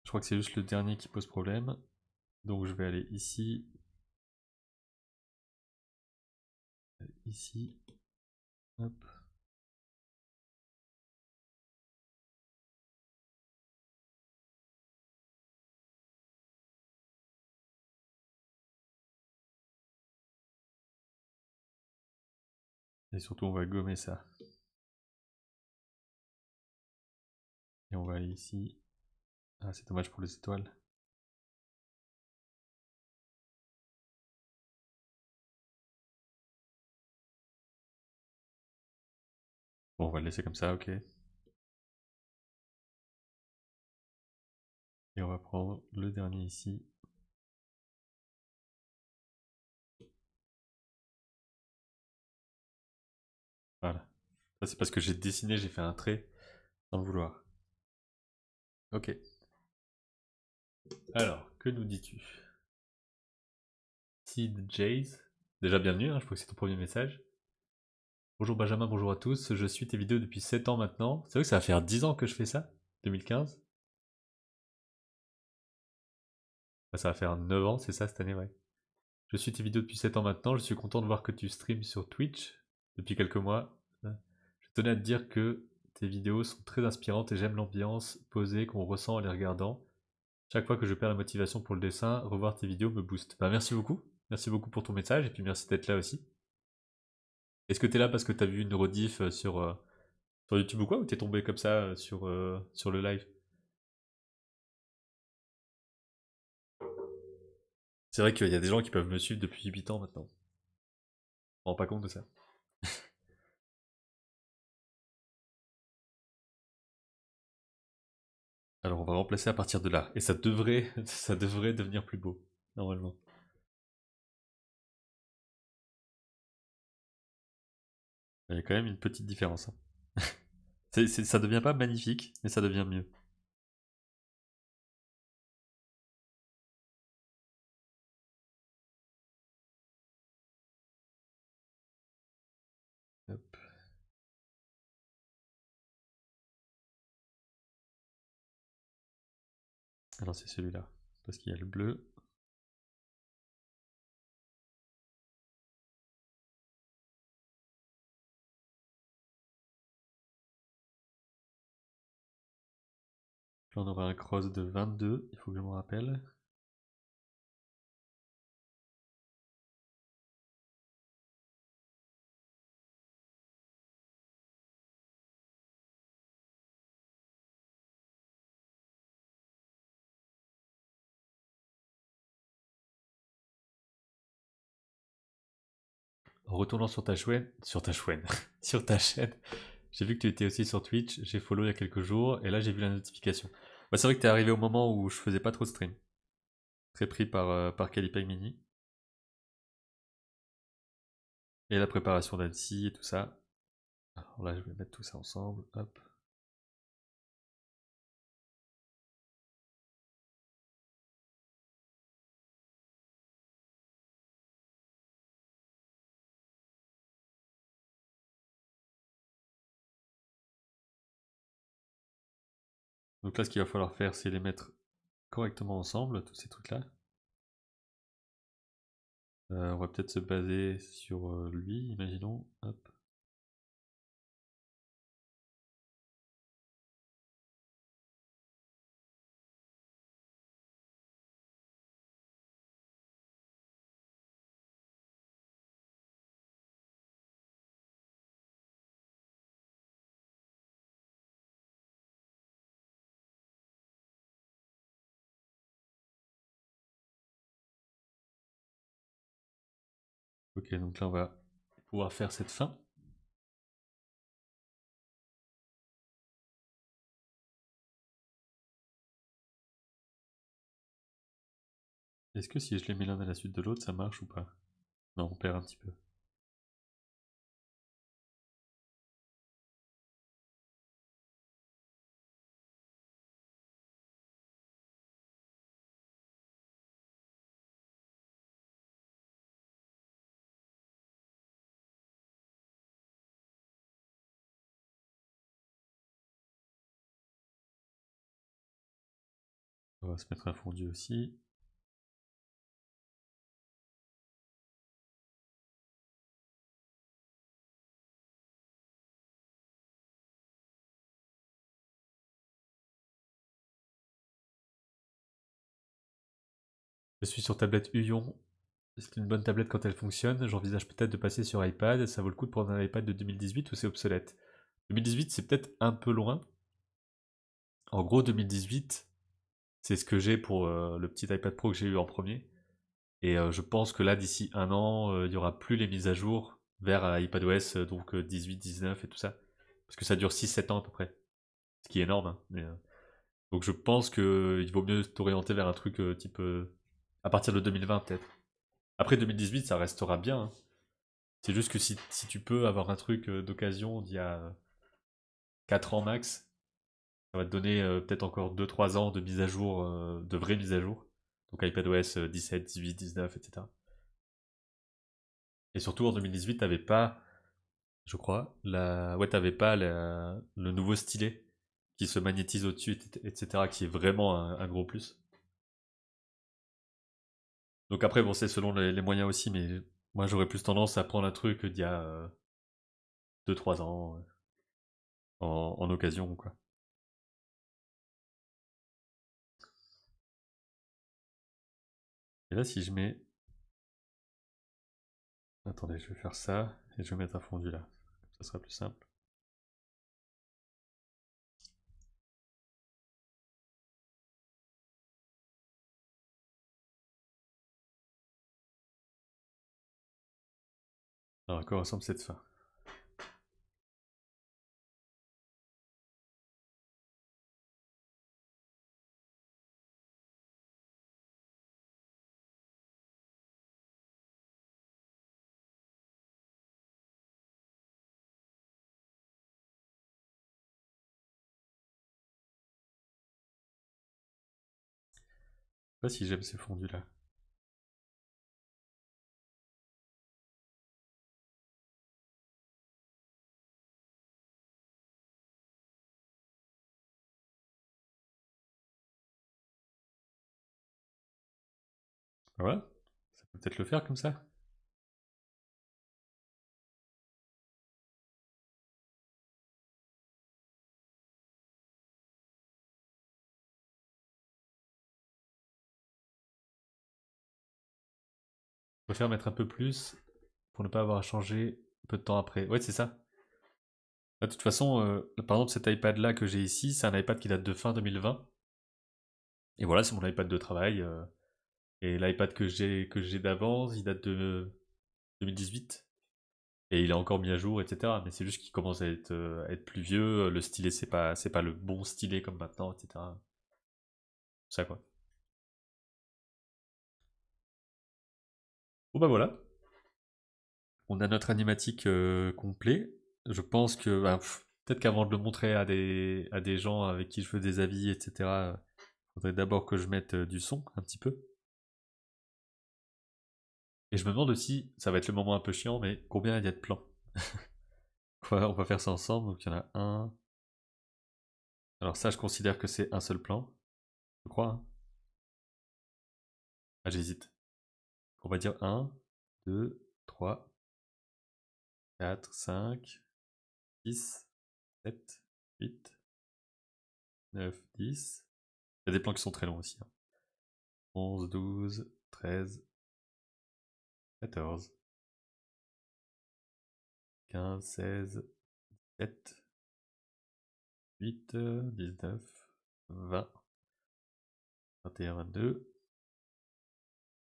Je crois que c'est juste le dernier qui pose problème. Donc je vais aller ici. Ici. Hop. Et surtout, on va gommer ça. Et on va aller ici. Ah, c'est dommage pour les étoiles. Bon, on va le laisser comme ça, ok. Et on va prendre le dernier ici. Voilà. Ça, c'est parce que j'ai dessiné, j'ai fait un trait sans le vouloir. Ok. Alors, que nous dis-tu? Sid Jays. Déjà bienvenue, hein, je crois que c'est ton premier message. Bonjour Benjamin, bonjour à tous. Je suis tes vidéos depuis 7 ans maintenant. C'est vrai que ça va faire 10 ans que je fais ça, 2015. Bah, ça va faire 9 ans, c'est ça cette année, ouais. Je suis tes vidéos depuis 7 ans maintenant. Je suis content de voir que tu streams sur Twitch depuis quelques mois. Je tenais à te dire que tes vidéos sont très inspirantes et j'aime l'ambiance posée qu'on ressent en les regardant. Chaque fois que je perds la motivation pour le dessin, revoir tes vidéos me booste. Bah merci beaucoup. Merci beaucoup pour ton message et puis merci d'être là aussi. Est-ce que t'es là parce que t'as vu une rediff sur YouTube ou quoi, ou t'es tombé comme ça sur le live? C'est vrai qu'il y a des gens qui peuvent me suivre depuis 8 ans maintenant. On rend pas compte de ça. Alors on va remplacer à partir de là. Et ça devrait, ça devrait devenir plus beau, normalement. Il y a quand même une petite différence, hein. Ça devient pas magnifique, mais ça devient mieux. Hop. Alors c'est celui-là, parce qu'il y a le bleu. Puis on aura un cross de 22, il faut que je me rappelle. En retournant sur ta chouenne, sur ta chaîne, j'ai vu que tu étais aussi sur Twitch, j'ai follow il y a quelques jours, et là j'ai vu la notification. Bah, c'est vrai que t'es arrivé au moment où je faisais pas trop de stream. Très pris par Calipeg Mini. Et la préparation d'Annecy et tout ça. Alors là je vais mettre tout ça ensemble, hop. Donc là ce qu'il va falloir faire c'est les mettre correctement ensemble, tous ces trucs-là. On va peut-être se baser sur lui, imaginons. Hop. Ok, donc là on va pouvoir faire cette fin. Est-ce que si je les mets l'un à la suite de l'autre, ça marche ou pas? Non, on perd un petit peu. On va se mettre un fondu aussi. Je suis sur tablette Uyon. C'est une bonne tablette quand elle fonctionne. J'envisage peut-être de passer sur iPad. Ça vaut le coup de prendre un iPad de 2018 ou c'est obsolète? 2018, c'est peut-être un peu loin. En gros, 2018, c'est ce que j'ai pour le petit iPad Pro que j'ai eu en premier. Et je pense que là, d'ici un an, il n'y aura plus les mises à jour vers iPadOS, donc 18, 19 et tout ça. Parce que ça dure 6-7 ans à peu près. Ce qui est énorme, hein, donc je pense qu'il vaut mieux t'orienter vers un truc type à partir de 2020 peut-être. Après 2018, ça restera bien, hein. C'est juste que si tu peux avoir un truc d'occasion d'il y a 4 ans max, ça va te donner peut-être encore 2-3 ans de mise à jour, de vraies mises à jour. Donc iPadOS 17, 18, 19, etc. Et surtout en 2018, t'avais pas, je crois, ouais, t'avais pas le nouveau stylet qui se magnétise au-dessus, etc., qui est vraiment un gros plus. Donc après, bon, c'est selon les moyens aussi, mais moi j'aurais plus tendance à prendre un truc d'il y a 2-3 ans en occasion, quoi. Et là, si je mets. Attendez, je vais faire ça et je vais mettre un fondu là. Ça sera plus simple. Alors, à quoi ressemble cette fin? Je sais pas si j'aime ces fondus là. Ah, voilà, ça peut peut-être le faire comme ça. Je préfère mettre un peu plus pour ne pas avoir à changer un peu de temps après. Ouais, c'est ça. De toute façon, par exemple, cet iPad là que j'ai ici, c'est un iPad qui date de fin 2020. Et voilà, c'est mon iPad de travail. Et l'iPad que j'ai d'avance, il date de 2018. Et il est encore mis à jour, etc. Mais c'est juste qu'il commence à être plus vieux. Le stylet, c'est pas le bon stylet comme maintenant, etc. Ça quoi. Bon bah voilà, on a notre animatique complet. Je pense que bah, peut-être qu'avant de le montrer à des gens avec qui je veux des avis, etc. Il faudrait d'abord que je mette du son un petit peu. Et je me demande aussi, ça va être le moment un peu chiant, mais combien il y a de plans? Quoi, on va faire ça ensemble, donc il y en a un. Alors ça, je considère que c'est un seul plan, je crois, hein. Ah, j'hésite. On va dire un, 2, 3, 4, 5, 6, 7, 8, 9, 10. Il y a des plans qui sont très longs aussi, hein. 11, 12, 13, 14, 15, 16, 17, 8, 19, 20, 21, 22,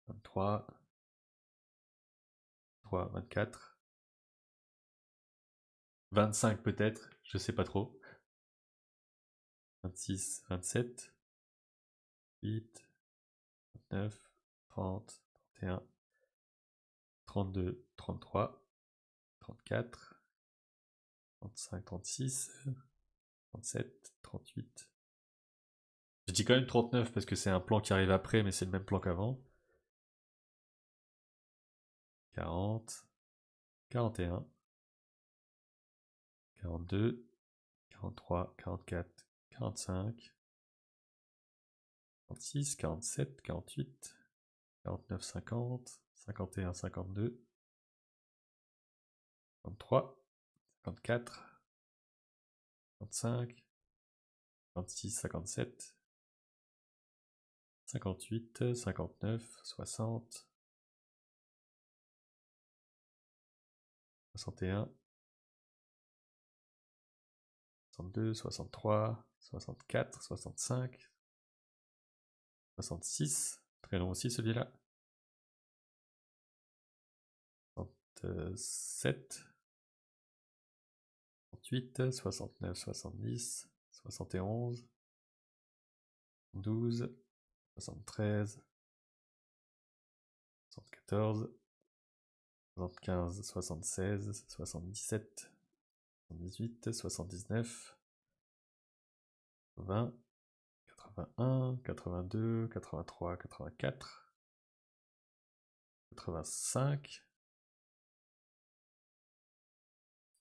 23, 3, 24, 25 peut-être, je sais pas trop. 26, 27, 8, 29, 30, 31, 32, 33, 34, 35, 36, 37, 38. Je dis quand même 39 parce que c'est un plan qui arrive après, mais c'est le même plan qu'avant. 40, 41, 42, 43, 44, 45, 46, 47, 48, 49, 50, 51, 52, 53, 54, 55, 56, 57, 58, 59, 60, 61, 62, 63, 64, 65, 66, très long aussi celui-là, 67, 68, 69, 70, 71, 12, 73, 74, 75, 76, 77, 78, 79, 20, 81, 82, 83, 84, 85,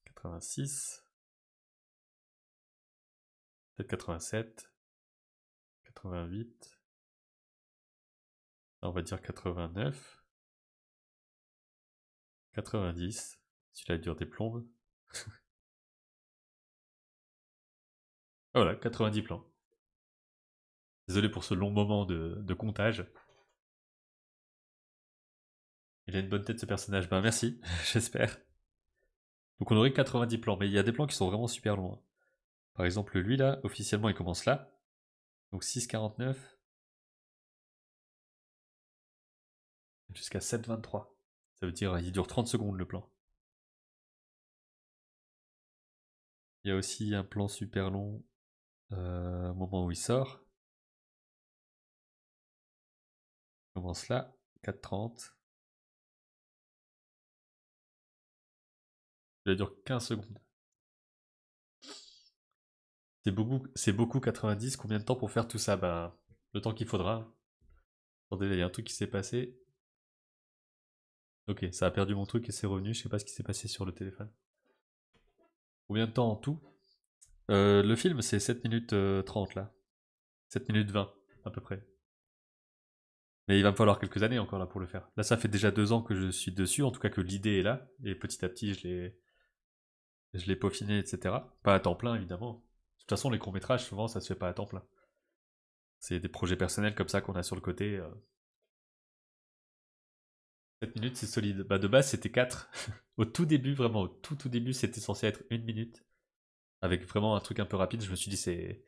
86, peut-être 87, 88, on va dire 89, 90, celui-là dure des plombes. Voilà, 90 plans. Désolé pour ce long moment de comptage. Il a une bonne tête ce personnage, ben merci, j'espère. Donc on aurait 90 plans, mais il y a des plans qui sont vraiment super longs. Par exemple lui là, officiellement il commence là. Donc 6,49 jusqu'à 7,23. Ça veut dire il dure 30 secondes le plan. Il y a aussi un plan super long au moment où il sort. Il commence là, 4,30. Il dure 15 secondes. C'est beaucoup 90. Combien de temps pour faire tout ça? Ben, le temps qu'il faudra. Attendez, il y a un truc qui s'est passé. Ok, ça a perdu mon truc et c'est revenu. Je sais pas ce qui s'est passé sur le téléphone. Combien de temps en tout? Le film, c'est 7 minutes 30 là. 7 minutes 20 à peu près. Mais il va me falloir quelques années encore là pour le faire. Là, ça fait déjà 2 ans que je suis dessus, en tout cas que l'idée est là. Et petit à petit, je l'ai peaufiné, etc. Pas à temps plein, évidemment. De toute façon, les courts-métrages, souvent, ça se fait pas à temps plein. C'est des projets personnels comme ça qu'on a sur le côté. 7 minutes, c'est solide. Bah, de base, c'était 4. Au tout début, vraiment, au tout début, c'était censé être 1 minute. Avec vraiment un truc un peu rapide. Je me suis dit, c'est.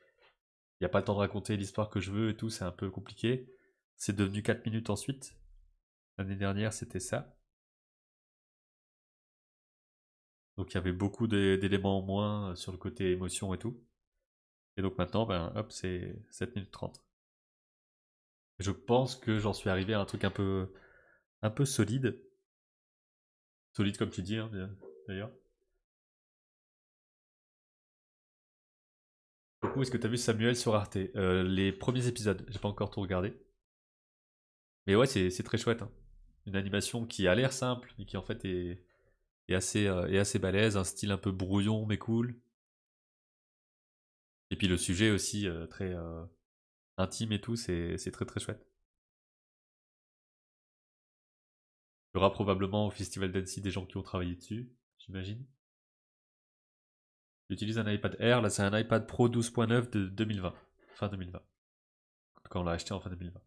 Il n'y a pas le temps de raconter l'histoire que je veux et tout, c'est un peu compliqué. C'est devenu 4 minutes ensuite. L'année dernière, c'était ça. Donc il y avait beaucoup d'éléments en moins sur le côté émotion et tout. Et donc maintenant, ben hop, c'est 7 minutes 30. Je pense que j'en suis arrivé à un truc un peu solide. Solide comme tu dis, hein, d'ailleurs. Du coup, est-ce que t'as vu Samuel sur Arte? Les premiers épisodes, j'ai pas encore tout regardé. Mais ouais, c'est très chouette, hein. Une animation qui a l'air simple, mais qui en fait est assez balèze, un style un peu brouillon mais cool. Et puis le sujet aussi très intime et tout, c'est très très chouette. Il y aura probablement au Festival d'Annecy des gens qui ont travaillé dessus, j'imagine. J'utilise un iPad Air, là c'est un iPad Pro 12.9 de 2020, fin 2020, quand on l'a acheté en fin 2020.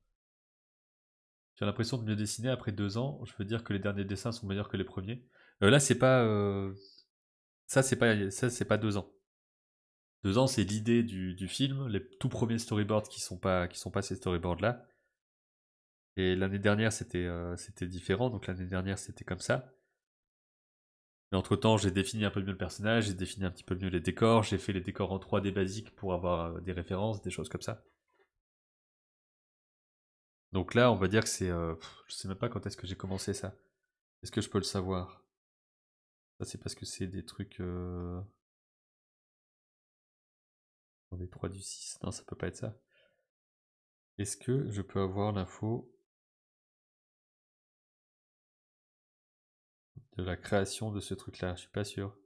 J'ai l'impression de mieux dessiner après 2 ans, je veux dire que les derniers dessins sont meilleurs que les premiers. Là c'est pas... ça c'est pas 2 ans. 2 ans c'est l'idée du film, les tout premiers storyboards qui sont pas ces storyboards là. Et l'année dernière c'était différent, donc l'année dernière c'était comme ça. Mais entre temps, j'ai défini un peu mieux le personnage, j'ai défini un petit peu mieux les décors, j'ai fait les décors en 3D basiques pour avoir des références, des choses comme ça. Donc là, on va dire que c'est. Je sais même pas quand est-ce que j'ai commencé ça. Est-ce que je peux le savoir? Ça, c'est parce que c'est des trucs. Dans les 3 du 6. Non, ça peut pas être ça. Est-ce que je peux avoir l'info de la création de ce truc-là? Je suis pas sûr.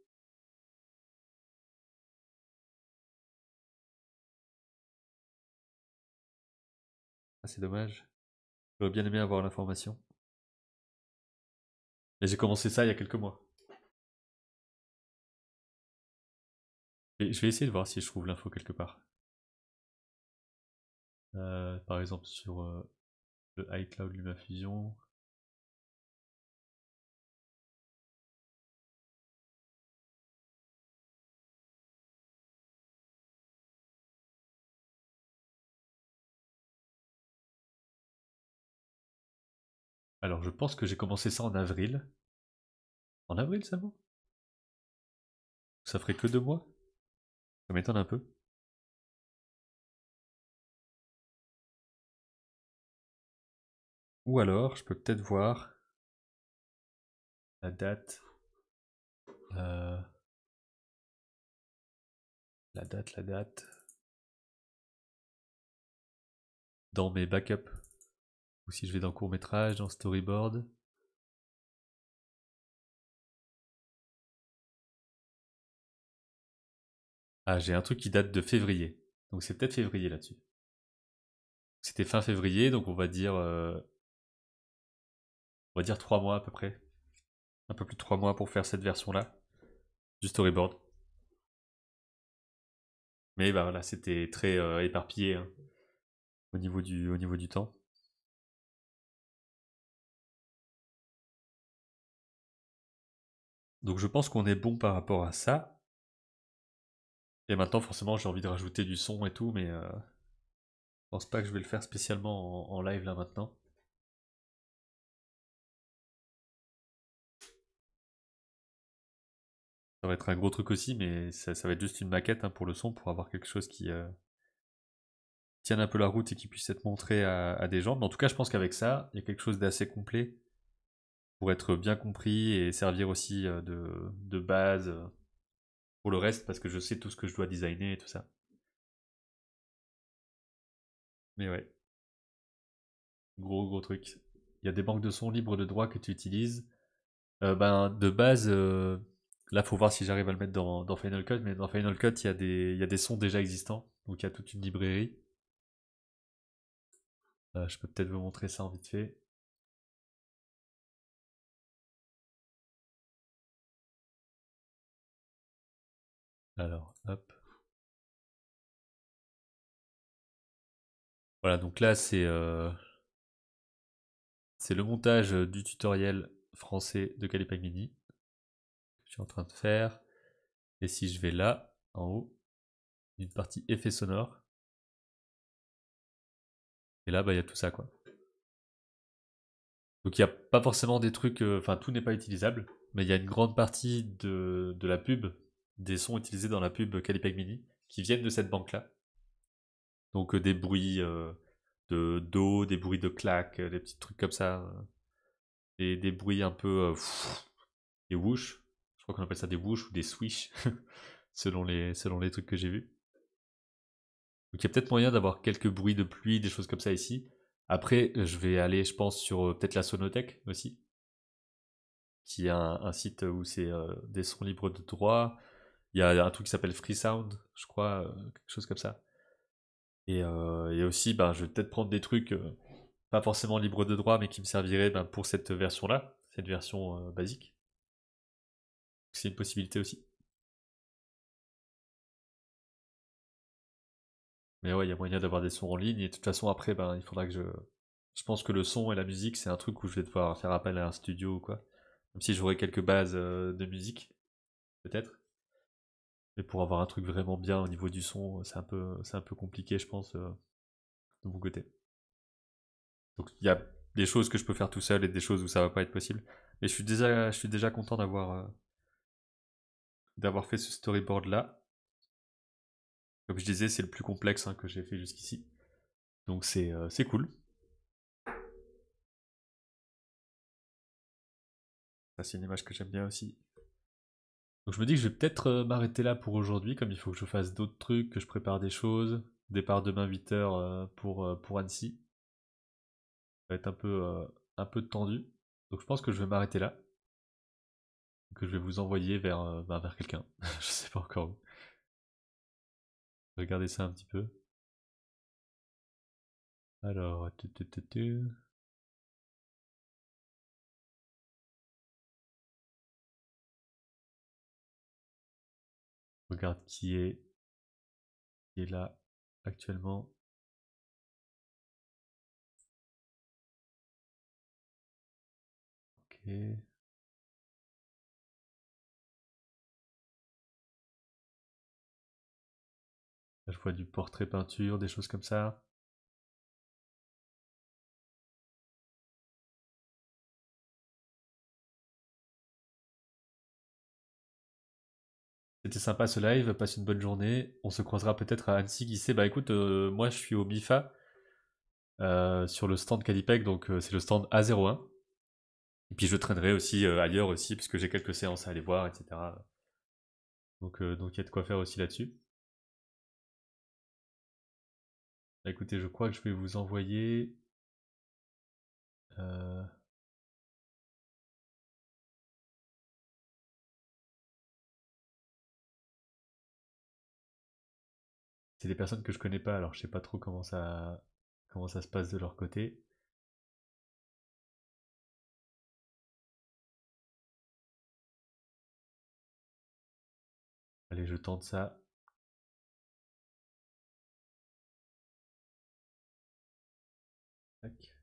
Ah, c'est dommage. J'aurais bien aimé avoir l'information. Et j'ai commencé ça il y a quelques mois. Et je vais essayer de voir si je trouve l'info quelque part. Par exemple sur le iCloud LumaFusion. Alors je pense que j'ai commencé ça en avril. En avril seulement? Ça ferait que 2 mois? Ça m'étonne un peu. Ou alors, je peux peut-être voir la date. euh, la date. Dans mes backups. Ou si je vais dans court-métrage, dans storyboard. Ah, j'ai un truc qui date de février. Donc c'est peut-être février là-dessus. C'était fin février, donc on va dire 3 mois à peu près. Un peu plus de 3 mois pour faire cette version-là du storyboard. Mais bah voilà, c'était très éparpillé hein, au niveau du temps. Donc je pense qu'on est bon par rapport à ça. Et maintenant, forcément, j'ai envie de rajouter du son et tout, mais je pense pas que je vais le faire spécialement en live là maintenant. Ça va être un gros truc aussi, mais ça va être juste une maquette hein, pour le son, pour avoir quelque chose qui tienne un peu la route et qui puisse être montré à des gens. Mais en tout cas, je pense qu'avec ça, il y a quelque chose d'assez complet pour être bien compris et servir aussi de base pour le reste, parce que je sais tout ce que je dois designer et tout ça. Mais ouais, gros truc. Il y a des banques de sons libres de droit que tu utilises. Ben, de base, là, faut voir si j'arrive à le mettre dans Final Cut, mais dans Final Cut, il y a des sons déjà existants, donc il y a toute une librairie. Je peux peut-être vous montrer ça en vite fait. Alors, hop. Voilà, donc là, c'est le montage du tutoriel français de Calipac Mini que je suis en train de faire. Et si je vais là, en haut, une partie effet sonore. Et là, bah, il y a tout ça, quoi. Donc il n'y a pas forcément des trucs, enfin tout n'est pas utilisable, mais il y a une grande partie de la pub, des sons utilisés dans la pub Calipeg Mini, qui viennent de cette banque-là. Donc des bruits de d'eau, des bruits de claques, des petits trucs comme ça, des bruits un peu des whoosh. Je crois qu'on appelle ça des whoosh ou des swish, selon les trucs que j'ai vus. Donc il y a peut-être moyen d'avoir quelques bruits de pluie, des choses comme ça ici. Après, je vais aller, je pense, sur peut-être la Sonothèque aussi, qui est un site où c'est des sons libres de droit. Il y a un truc qui s'appelle Free Sound, je crois, quelque chose comme ça. Et aussi, ben, je vais peut-être prendre des trucs pas forcément libres de droit, mais qui me serviraient ben, pour cette version-là, cette version basique. C'est une possibilité aussi. Mais ouais, il y a moyen d'avoir des sons en ligne, et de toute façon, après, ben, il faudra que je... Je pense que le son et la musique, c'est un truc où je vais devoir faire appel à un studio ou quoi. Même si j'aurai quelques bases de musique, peut-être. Mais pour avoir un truc vraiment bien au niveau du son, c'est un peu compliqué, je pense, de mon côté. Donc il y a des choses que je peux faire tout seul et des choses où ça va pas être possible. Mais je suis déjà content d'avoir fait ce storyboard là. Comme je disais, c'est le plus complexe hein, que j'ai fait jusqu'ici. Donc c'est cool. Ça, c'est une image que j'aime bien aussi. Donc je me dis que je vais peut-être m'arrêter là pour aujourd'hui, comme il faut que je fasse d'autres trucs, que je prépare des choses. Départ demain 8h pour Annecy. Ça va être un peu tendu. Donc je pense que je vais m'arrêter là. Que je vais vous envoyer vers quelqu'un. Je sais pas encore où. Regardez ça un petit peu. Alors, regarde qui est là actuellement. Ok. Là, je vois du portrait peinture, des choses comme ça. C'était sympa ce live, passe une bonne journée. On se croisera peut-être à Annecy, qui sait. Bah écoute, moi je suis au MIFA sur le stand Calipec, donc c'est le stand A01. Et puis je traînerai aussi ailleurs aussi, puisque j'ai quelques séances à aller voir, etc. Donc il y a de quoi faire aussi là-dessus. Bah, écoutez, je crois que je vais vous envoyer. euh, c'est des personnes que je connais pas, alors je sais pas trop comment ça se passe de leur côté. Allez, je tente ça. Tac.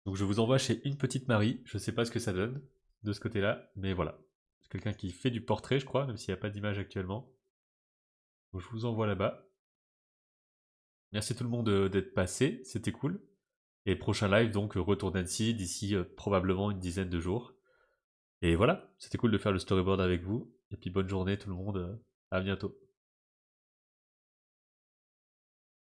Donc je vous envoie chez Une Petite Marie. Je sais pas ce que ça donne de ce côté-là, mais voilà. C'est quelqu'un qui fait du portrait, je crois, même s'il n'y a pas d'image actuellement. Donc je vous envoie là-bas. Merci tout le monde d'être passé, c'était cool. Et prochain live, donc retour d'Annecy d'ici probablement une dizaine de jours. Et voilà, c'était cool de faire le storyboard avec vous. Et puis bonne journée tout le monde, à bientôt.